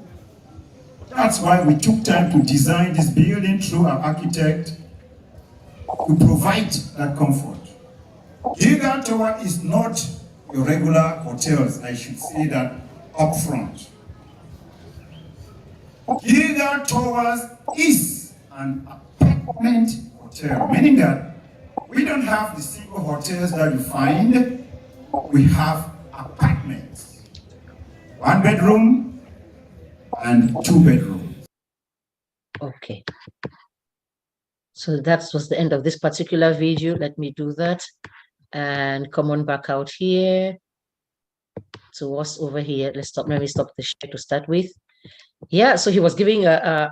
That's why we took time to design this building through our architect to provide that comfort. Gilgal Tower is not your regular hotels, I should say that up front. Gilgal Towers is an apartment hotel, meaning that we don't have the single hotels that you find. We have apartments, 1 bedroom and 2 bedrooms. Okay. So that was the end of this particular video. Let me do that and come on back out here to what's over here. Let me stop the share to start with. Yeah, so he was giving an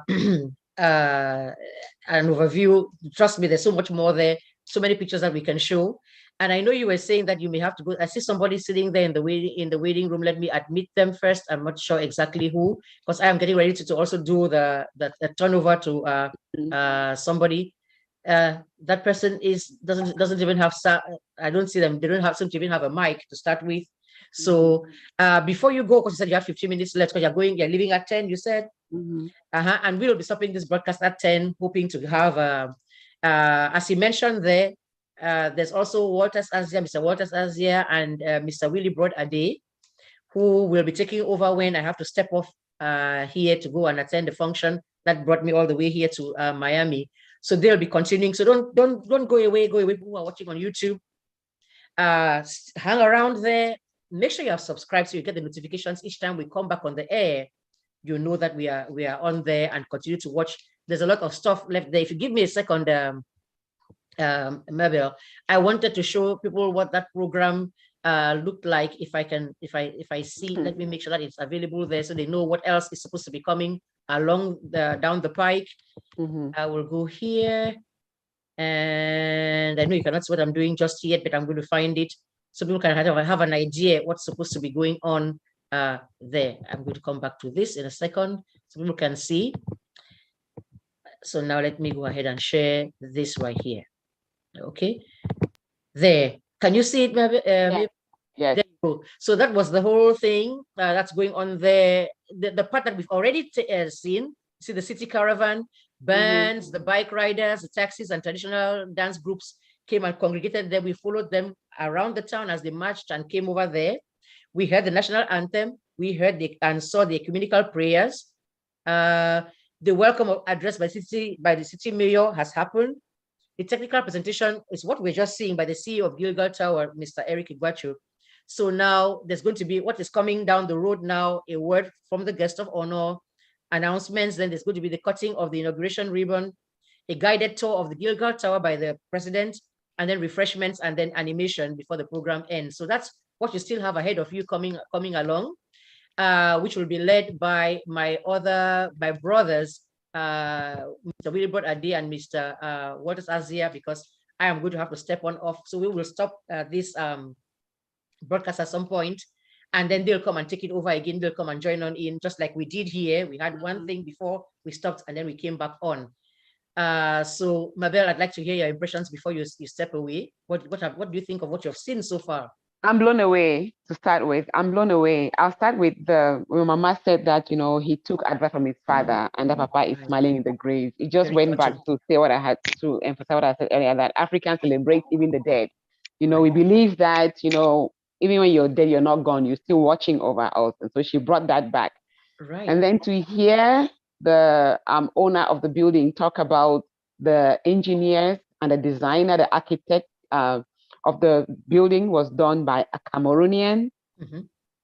overview. Trust me, there's so much more there, so many pictures that we can show. And I know you were saying that you may have to go. I see somebody sitting there in the waiting room. Let me admit them first. I'm not sure exactly who, because I am getting ready to also do the turnover to somebody. That person doesn't even have. I don't see them. They don't seem to even have a mic to start with. So before you go, because you said you have 15 minutes left, because you're leaving at 10, you said. And we'll be stopping this broadcast at 10, hoping to have as he mentioned there. There's also Mr. Walters Asia, and Mr. Willie Broad Ade, who will be taking over when I have to step off here to go and attend the function that brought me all the way here to Miami. So they'll be continuing. So don't go away. Go away. People who are watching on YouTube, hang around there. Make sure you are subscribed so you get the notifications each time we come back on the air. You know that we are on there, and continue to watch. There's a lot of stuff left there. If you give me a second, Mabel, I wanted to show people what that program look like. If I see, let me make sure that it's available there so they know what else is supposed to be coming along down the pike. I will go here, and I know you cannot see what I'm doing just yet, but I'm going to find it so people can have an idea what's supposed to be going on there. I'm going to come back to this in a second so people can see. So now let me go ahead and share this right here. Okay, there. Can you see it? Yes. There you go. So that was the whole thing that's going on there. The part that we've already seen. See the city caravan, bands, the bike riders, the taxis, and traditional dance groups came and congregated there. We followed them around the town as they marched and came over there. We heard the national anthem. We heard and saw the ecumenical prayers. The welcome address by the city mayor has happened. The technical presentation is what we're just seeing by the CEO of Gilgal Tower, Mr. Eric Igwachu. So now there's going to be what is coming down the road now, a word from the guest of honor, announcements. Then there's going to be the cutting of the inauguration ribbon, a guided tour of the Gilgal Tower by the president, and then refreshments and then animation before the program ends. So that's what you still have ahead of you coming along. Which will be led by my brothers, Mr. Wilbert Adi and Mr. Waters Azia, because I am going to have to step on off. So we will stop this broadcast at some point, and then they'll come and take it over again. They'll come and join on in, just like we did here. We had one thing before we stopped, and then we came back on. So Mabel, I'd like to hear your impressions before you step away. What do you think of what you've seen so far? I'm blown away to start with. I'm blown away. I'll start with when Mama said that, he took advice from his father and that Papa is smiling in the grave. It just went back to say what I had to emphasize what I said earlier, that Africans celebrate even the dead. We believe that, even when you're dead, you're not gone. You're still watching over us. And so she brought that back. Right. And then to hear the owner of the building talk about the engineers and the designer, the architect, of the building was done by a Cameroonian.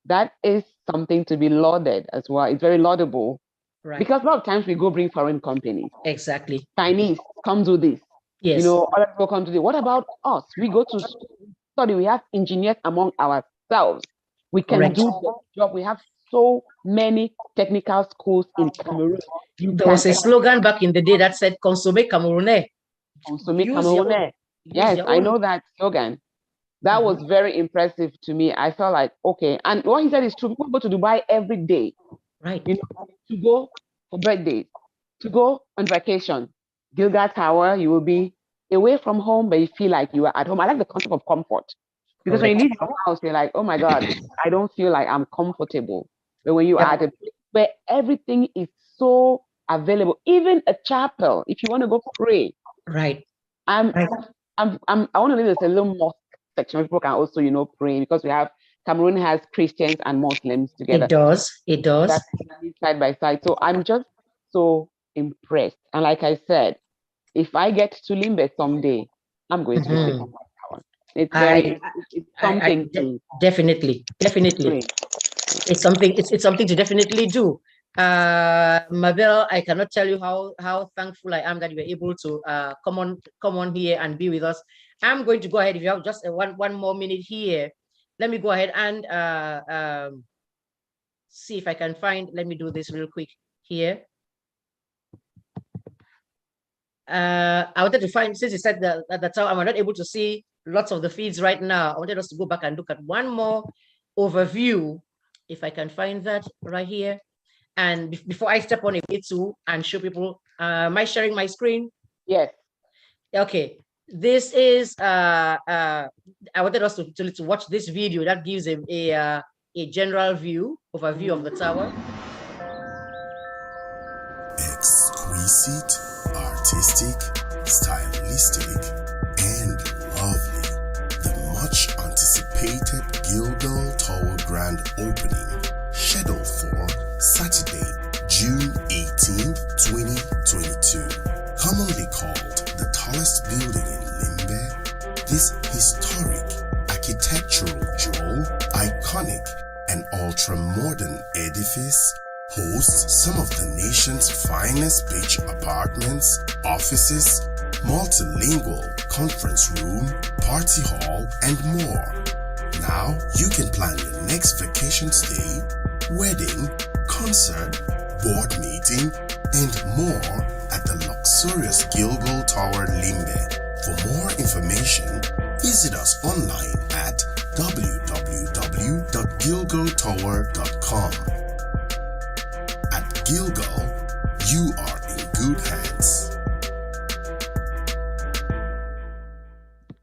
That is something to be lauded as well. It's very laudable. Right. Because a lot of times we go bring foreign companies. Exactly. Chinese, come do this. Yes. Other people come to do. What about us? We go to study. We have engineers among ourselves. We can do the job. We have so many technical schools in Cameroon. There was a slogan back in the day that said, Consommé Camerounais. Consommé Camerounais. Yes, I know that slogan. That was very impressive to me. I felt like, okay. And what he said is true. People go to Dubai every day. Right. To go for birthdays, to go on vacation. Gilgal Tower, you will be away from home, but you feel like you are at home. I like the concept of comfort. Because when you leave your house, you're like, oh my God, I don't feel like I'm comfortable. But when you are at a place where everything is so available, even a chapel, if you want to go pray. Right. I want to leave this a little mosque section where people can also, pray, because Cameroon has Christians and Muslims together. It does. That's side by side. So I'm just so impressed. And like I said, if I get to Limbe someday, I'm going to visit that tower. It's something definitely. It's something to definitely do. Mabel, I cannot tell you how thankful I am that you were able to come on here and be with us. I'm going to go ahead. If you have just one more minute here, let me go ahead and see if I can find. Let me do this real quick here. I wanted to find, since you said that at the time I'm not able to see lots of the feeds right now, I wanted us to go back and look at one more overview, if I can find that right here. And before I step on it too and show people, am I sharing my screen? Yes. Okay. This is I wanted us to watch this video that gives a general overview of the tower. Exquisite, artistic, stylistic, and lovely. The much anticipated Gilgal Tower grand opening, scheduled for Saturday, June 18, 2022. Commonly called the tallest building in Limbe, this historic, architectural jewel, iconic and ultra-modern edifice hosts some of the nation's finest beach apartments, offices, multilingual conference room, party hall, and more. Now you can plan your next vacation stay, wedding, concert, board meeting, and more at the luxurious Gilgal Tower Limbe. For more information, visit us online at www.gilgaltower.com. At Gilgal, you are in good hands.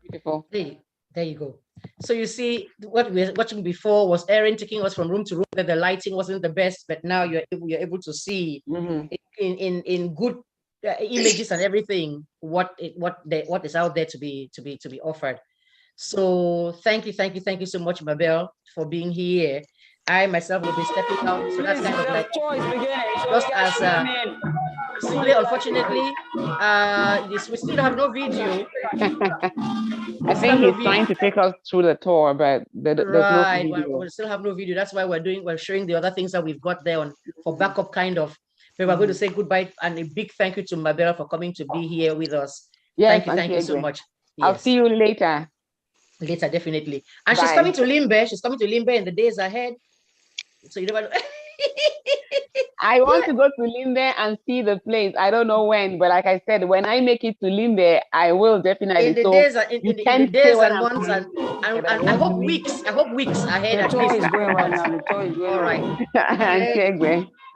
Beautiful. There you go. So you see, what we were watching before was Aaron taking us from room to room, that the lighting wasn't the best, but now you're able to see in good images and everything what is out there to be offered. So thank you so much, Mabel, for being here. I myself will be stepping out, so that's kind of like just as Sule, unfortunately, we still have no video. I think he's trying to take us through the tour, but there's no video. We still have no video. That's why we're showing the other things that we've got there on for backup, kind of. But we're going to say goodbye and a big thank you to Mabel for coming to be here with us. Yes, thank you so much. I'll see you later. Later, definitely. And Bye. she's coming to Limbe. She's coming to Limbe in the days ahead. So you never know. I want to go to Limbe and see the place. I don't know when, but like I said, when I make it to Limbe, I will definitely. In the days and months and I hope weeks. I hope weeks ahead. The tour is going right now. The tour is going. All right.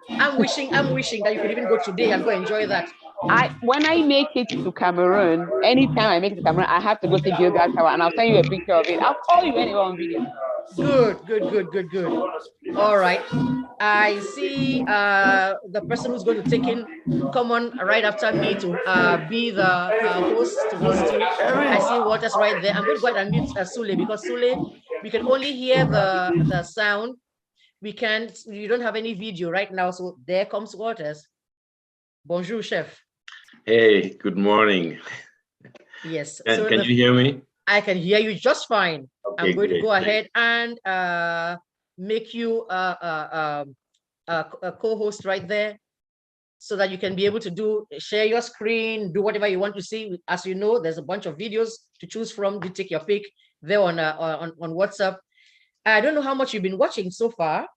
I'm wishing that you could even go today and go enjoy that. When I make it to Cameroon, anytime I make it to Cameroon, I have to go see Gilgal Tower, and I'll send you a picture of it. I'll call you anyway on video. Good. All right. I see the person who's going to come on right after me to be the host to host you. I see Waters right there. I'm going to go ahead and mute Sule, because Sule, we can only hear the sound. You don't have any video right now. So there comes Waters. Bonjour, chef. Hey, good morning. Yes. Can you hear me? I can hear you just fine. Okay, I'm going great, to go ahead and make you a co-host right there, so that you can be able to share your screen, do whatever you want to see. As you know, there's a bunch of videos to choose from. You take your pick there on WhatsApp. I don't know how much you've been watching so far,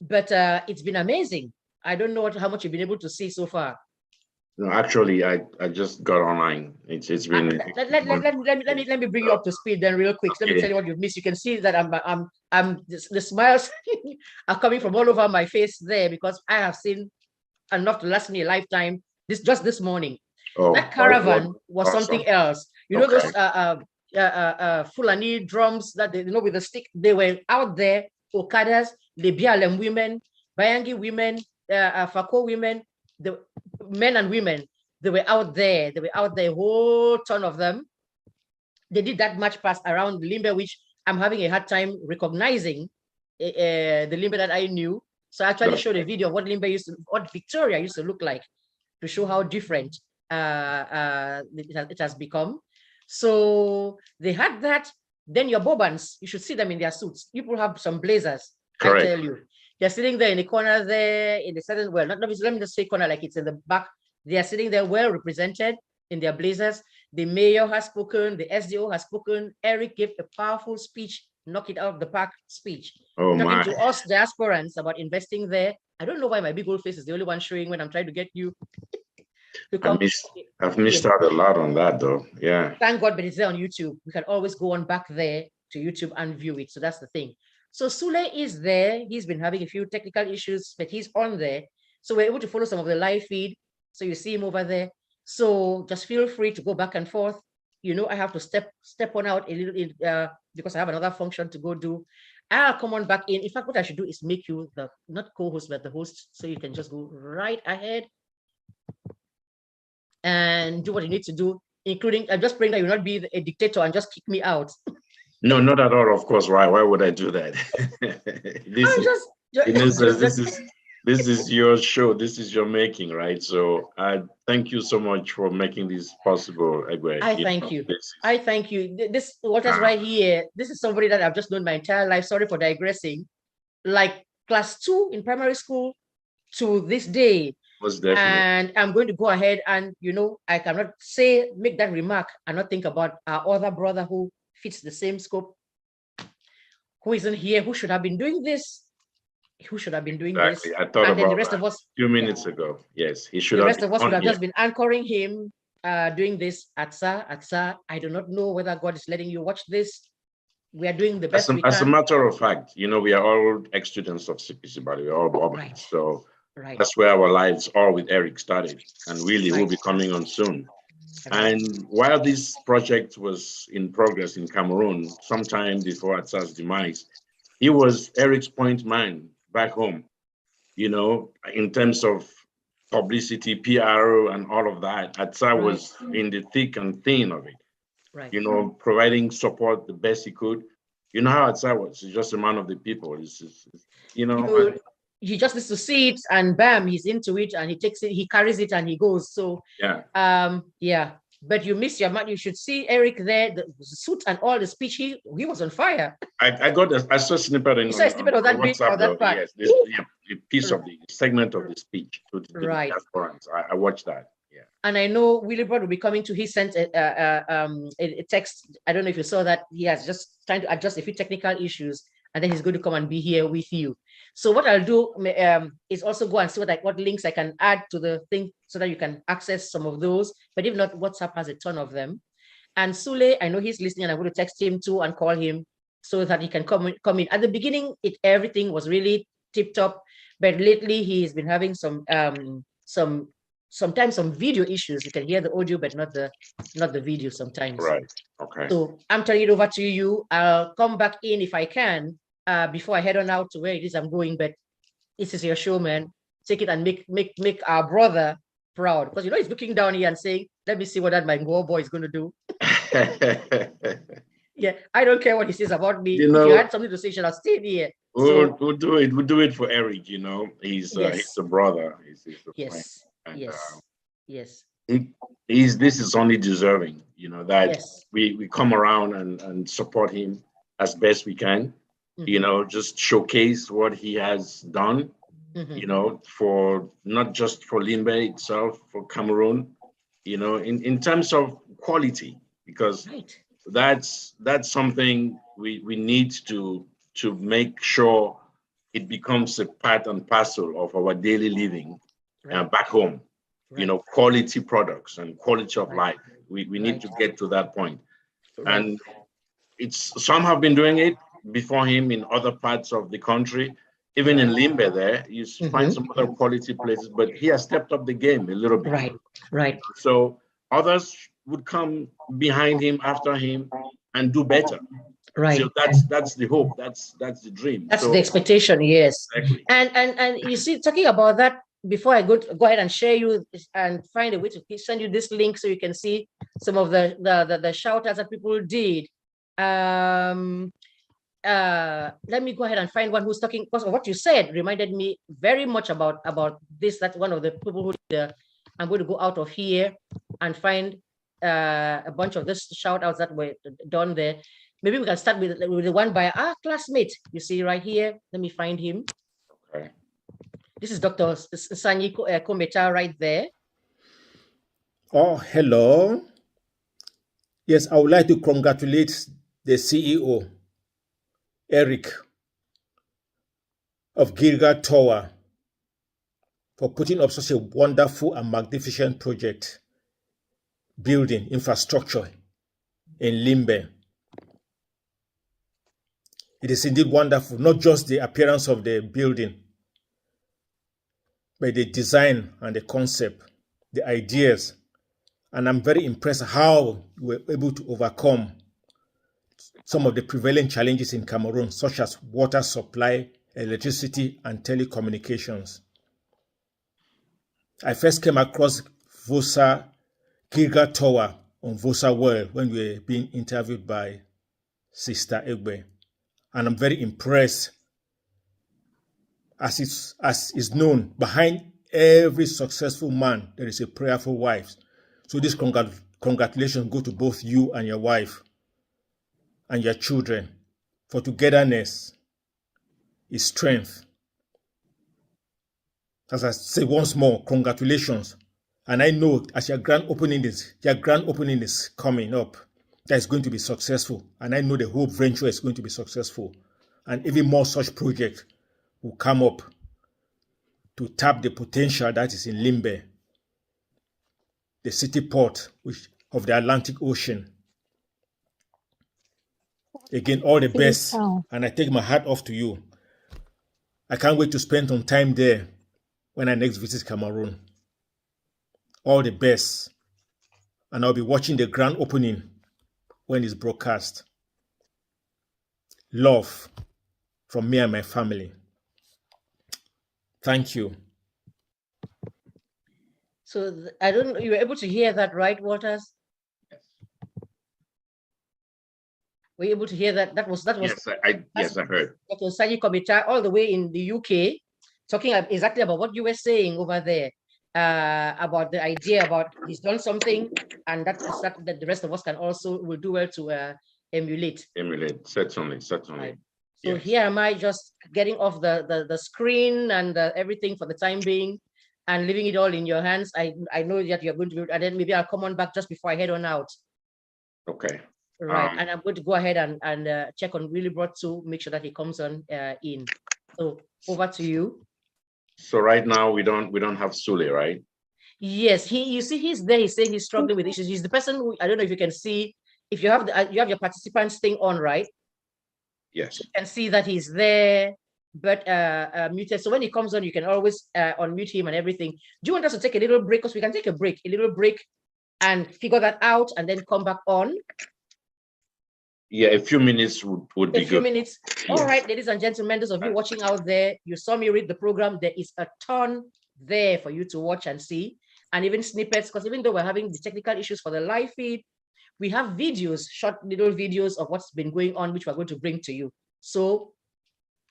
but it's been amazing. I don't know how much you've been able to see so far. No, actually, I just got online. It's been. Let me bring you up to speed then real quick. Let me tell you what you've missed. You can see that the smiles are coming from all over my face there, because I have seen enough to last me a lifetime. Just this morning. That caravan was awesome. Something else. You know those Fulani drums that they with the stick. They were out there. Okadas, the Bialem women, Bayangi women, Fako women. The men and women, they were out there. A whole ton of them. They did that march past around Limbe, which I'm having a hard time recognizing the Limbe that I knew. So I actually showed a video of what what Victoria used to look like, to show how different it has become. So they had that. Then your Bobans, you should see them in their suits. People have some blazers. Correct. I tell you. They're sitting there in the corner there, in the certain, well, let me just say corner like it's in the back. They are sitting there well represented in their blazers. The mayor has spoken, the SDO has spoken. Eric gave a powerful speech, knock it out of the park speech. Talking to us diasporans about investing there. I don't know why my big old face is the only one showing when I'm trying to get you to come. I've missed out a lot on that though. Yeah. Thank God, but it's there on YouTube. We can always go on back there to YouTube and view it. So that's the thing. So Sule is there. He's been having a few technical issues, but he's on there. So we're able to follow some of the live feed. So you see him over there. So just feel free to go back and forth. You know, I have to step on out a little because I have another function to go do. I'll come on back in. In fact, what I should do is make you the not co-host, but the host, so you can just go right ahead and do what you need to do, including I'm just praying that you'll not be a dictator and just kick me out. No, not at all. Of course. Why would I do that? This is your show. This is your making, right? So I thank you so much for making this possible, Egwe. I thank you. I thank you. This Waters right here. This is somebody that I've just known my entire life. Sorry for digressing. Like class 2 in primary school to this day. And I'm going to go ahead and, you know, I cannot make that remark and not think about our other brother who fits the same scope who isn't here, who should have been doing this, who should have been doing Exactly. this. I thought And then the about rest that of us, a few minutes ago. Yes, he should the have rest been of us on would have here. just been anchoring him, doing this. Atsa, I do not know whether God is letting you watch this. We are doing the best we As a can. matter of fact, you know, we are all ex-students of CPC, but we're all Bob. Right. So Right. that's where our lives all with Eric started. And really, Right. we'll be coming on soon. Right. And while this project was in progress in Cameroon, sometime before Atsa's demise, he was Eric's point man back home, you know, in terms of publicity, PR, and all of that. Atsa was in the thick and thin of it, Right. you know, providing support the best he could. You know how Atsa was. He's just a man of the people. You know. He just needs to see it and bam, he's into it and he takes it, he carries it and he goes. So yeah. But you miss your man. You should see Eric there, the suit and all the speech. He was on fire. I saw a snippet You saw a snippet of that bit or that part. Yes, a piece of the segment of the speech to the diasporans. I watched that. Yeah. And I know Willibrod will be coming to. He sent a text. I don't know if you saw that. He has just trying to adjust a few technical issues, and then he's going to come and be here with you. So what I'll do is also go and see what links I can add to the thing so that you can access some of those. But if not, WhatsApp has a ton of them. And Sule, I know he's listening, and I'm going to text him too and call him so that he can come in. At the beginning, everything was really tip top, but lately he's been having sometimes some video issues. You can hear the audio, but not the video sometimes. Right. Okay. So I'm turning it over to you. I'll come back in if I can before I head on out to where it is I'm going. But this is your show, man. Take it and make our brother proud, because you know he's looking down here and saying, "Let me see what that my Ngwo boy is going to do." Yeah, I don't care what he says about me. You know, if you had something to say, you should have stayed here. We'll do it. We'll do it for Eric. You know, he's a brother. He's a friend. And, yes. This is only deserving. You know that we come around and support him as best we can. Mm-hmm. You know, just showcase what he has done. Mm-hmm. You know, for not just for Limbe itself, for Cameroon. You know, in terms of quality, because that's something we need to make sure it becomes a part and parcel of our daily living back home. You know, quality products and quality of life. We need to get to that point. And some have been doing it before him in other parts of the country. Even in Limbe there, you find some other quality places, but he has stepped up the game a little bit. Right. So others would come behind him, after him, and do better. Right. So that's the hope. That's the dream. That's the expectation. Yes. Exactly. And you see, talking about that, before I go ahead and share you and find a way to send you this link so you can see some of the shout outs that people did. Let me go ahead and find one who's talking, because of what you said reminded me very much about this. That's one of the people who I'm going to go out of here and find a bunch of this shout outs that were done there. Maybe we can start with the one by our classmate. You see right here. Let me find him. Okay. This is Dr. Sanyi Kometa right there. Oh, hello. Yes, I would like to congratulate the CEO, Eric, of Gilgal Tower, for putting up such a wonderful and magnificent project, building infrastructure in Limbe. It is indeed wonderful, not just the appearance of the building, but the design and the concept, the ideas. And I'm very impressed how you were able to overcome some of the prevailing challenges in Cameroon, such as water supply, electricity, and telecommunications. I first came across Vosa Gilgal Tower on Vosa World when we were being interviewed by Sister Egbe. And I'm very impressed. As is known, behind every successful man, there is a prayerful wife. So this congratulations go to both you and your wife and your children. For togetherness is strength. As I say once more, congratulations. And I know as your grand opening is coming up, that is going to be successful. And I know the whole venture is going to be successful. and even more such projects will come up to tap the potential that is in Limbe, the city port of the Atlantic Ocean. Again, all the best, and I take my hat off to you. I can't wait to spend some time there when I next visit Cameroon. All the best, and I'll be watching the grand opening when it's broadcast. Love from me and my family. Thank you. So I don't know, you were able to hear that, right, Waters? Yes. Were you able to hear that? That was yes, I heard. That was Saji Komita all the way in the UK, talking exactly about what you were saying over there, about the idea about he's done something, and that the rest of us will do well to emulate. Emulate, certainly. Right. So here am I just getting off the screen and everything for the time being, and leaving it all in your hands. I know that you're going to do it, and then maybe I'll come on back just before I head on out. Okay. Right, and I'm going to go ahead and check on Willie Broad to make sure that he comes on in. So over to you. So right now we don't have Sule, right? Yes, you see he's there. He's saying he's struggling with issues. He's the person who, I don't know if you can see, if you have your participants thing on, right? Yes. You can see that he's there, but muted. So when he comes on, you can always unmute him and everything. Do you want us to take a little break? Because we can take a little break, and figure that out, and then come back on. Yeah, a few minutes would be good. A few minutes. Yes. All right, ladies and gentlemen, those of you watching out there, you saw me read the program. There is a ton there for you to watch and see, and even snippets, because even though we're having the technical issues for the live feed, we have videos, short little videos of what's been going on, which we're going to bring to you. So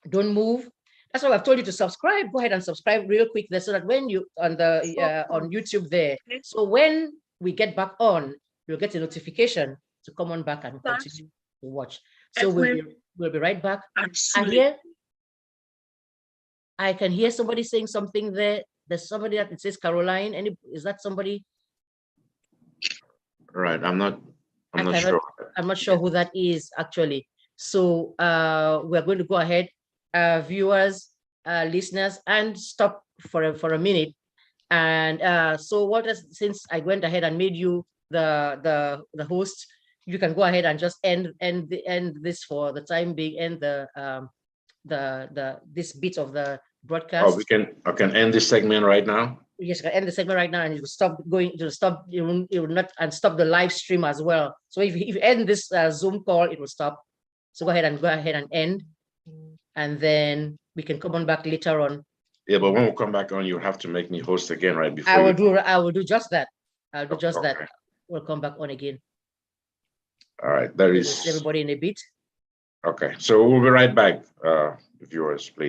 don't move. That's why I've told you to subscribe. Go ahead and subscribe real quick there, so that when you on YouTube there, so when we get back on, you'll get a notification to come on back and continue to watch. So we'll be right back. I can hear somebody saying something there. There's somebody that it says Caroline. Is that somebody? Right. I'm not sure. I'm not sure who that is actually. So we're going to go ahead, viewers, listeners, and stop for a minute. And so since I went ahead and made you the host, you can go ahead and just end this for the time being, end this bit of the broadcast. Oh, I can end this segment right now. Yes, you can end the segment right now, and it will stop going. It will stop. It will not, and stop the live stream as well. So if you end this Zoom call, it will stop. So go ahead and end, and then we can come on back later on. Yeah, but when we come back on, you have to make me host again, right? Before I will do just that. I'll do just that. We'll come back on again. All right, there is everybody in a bit. Okay, so we'll be right back, viewers, please.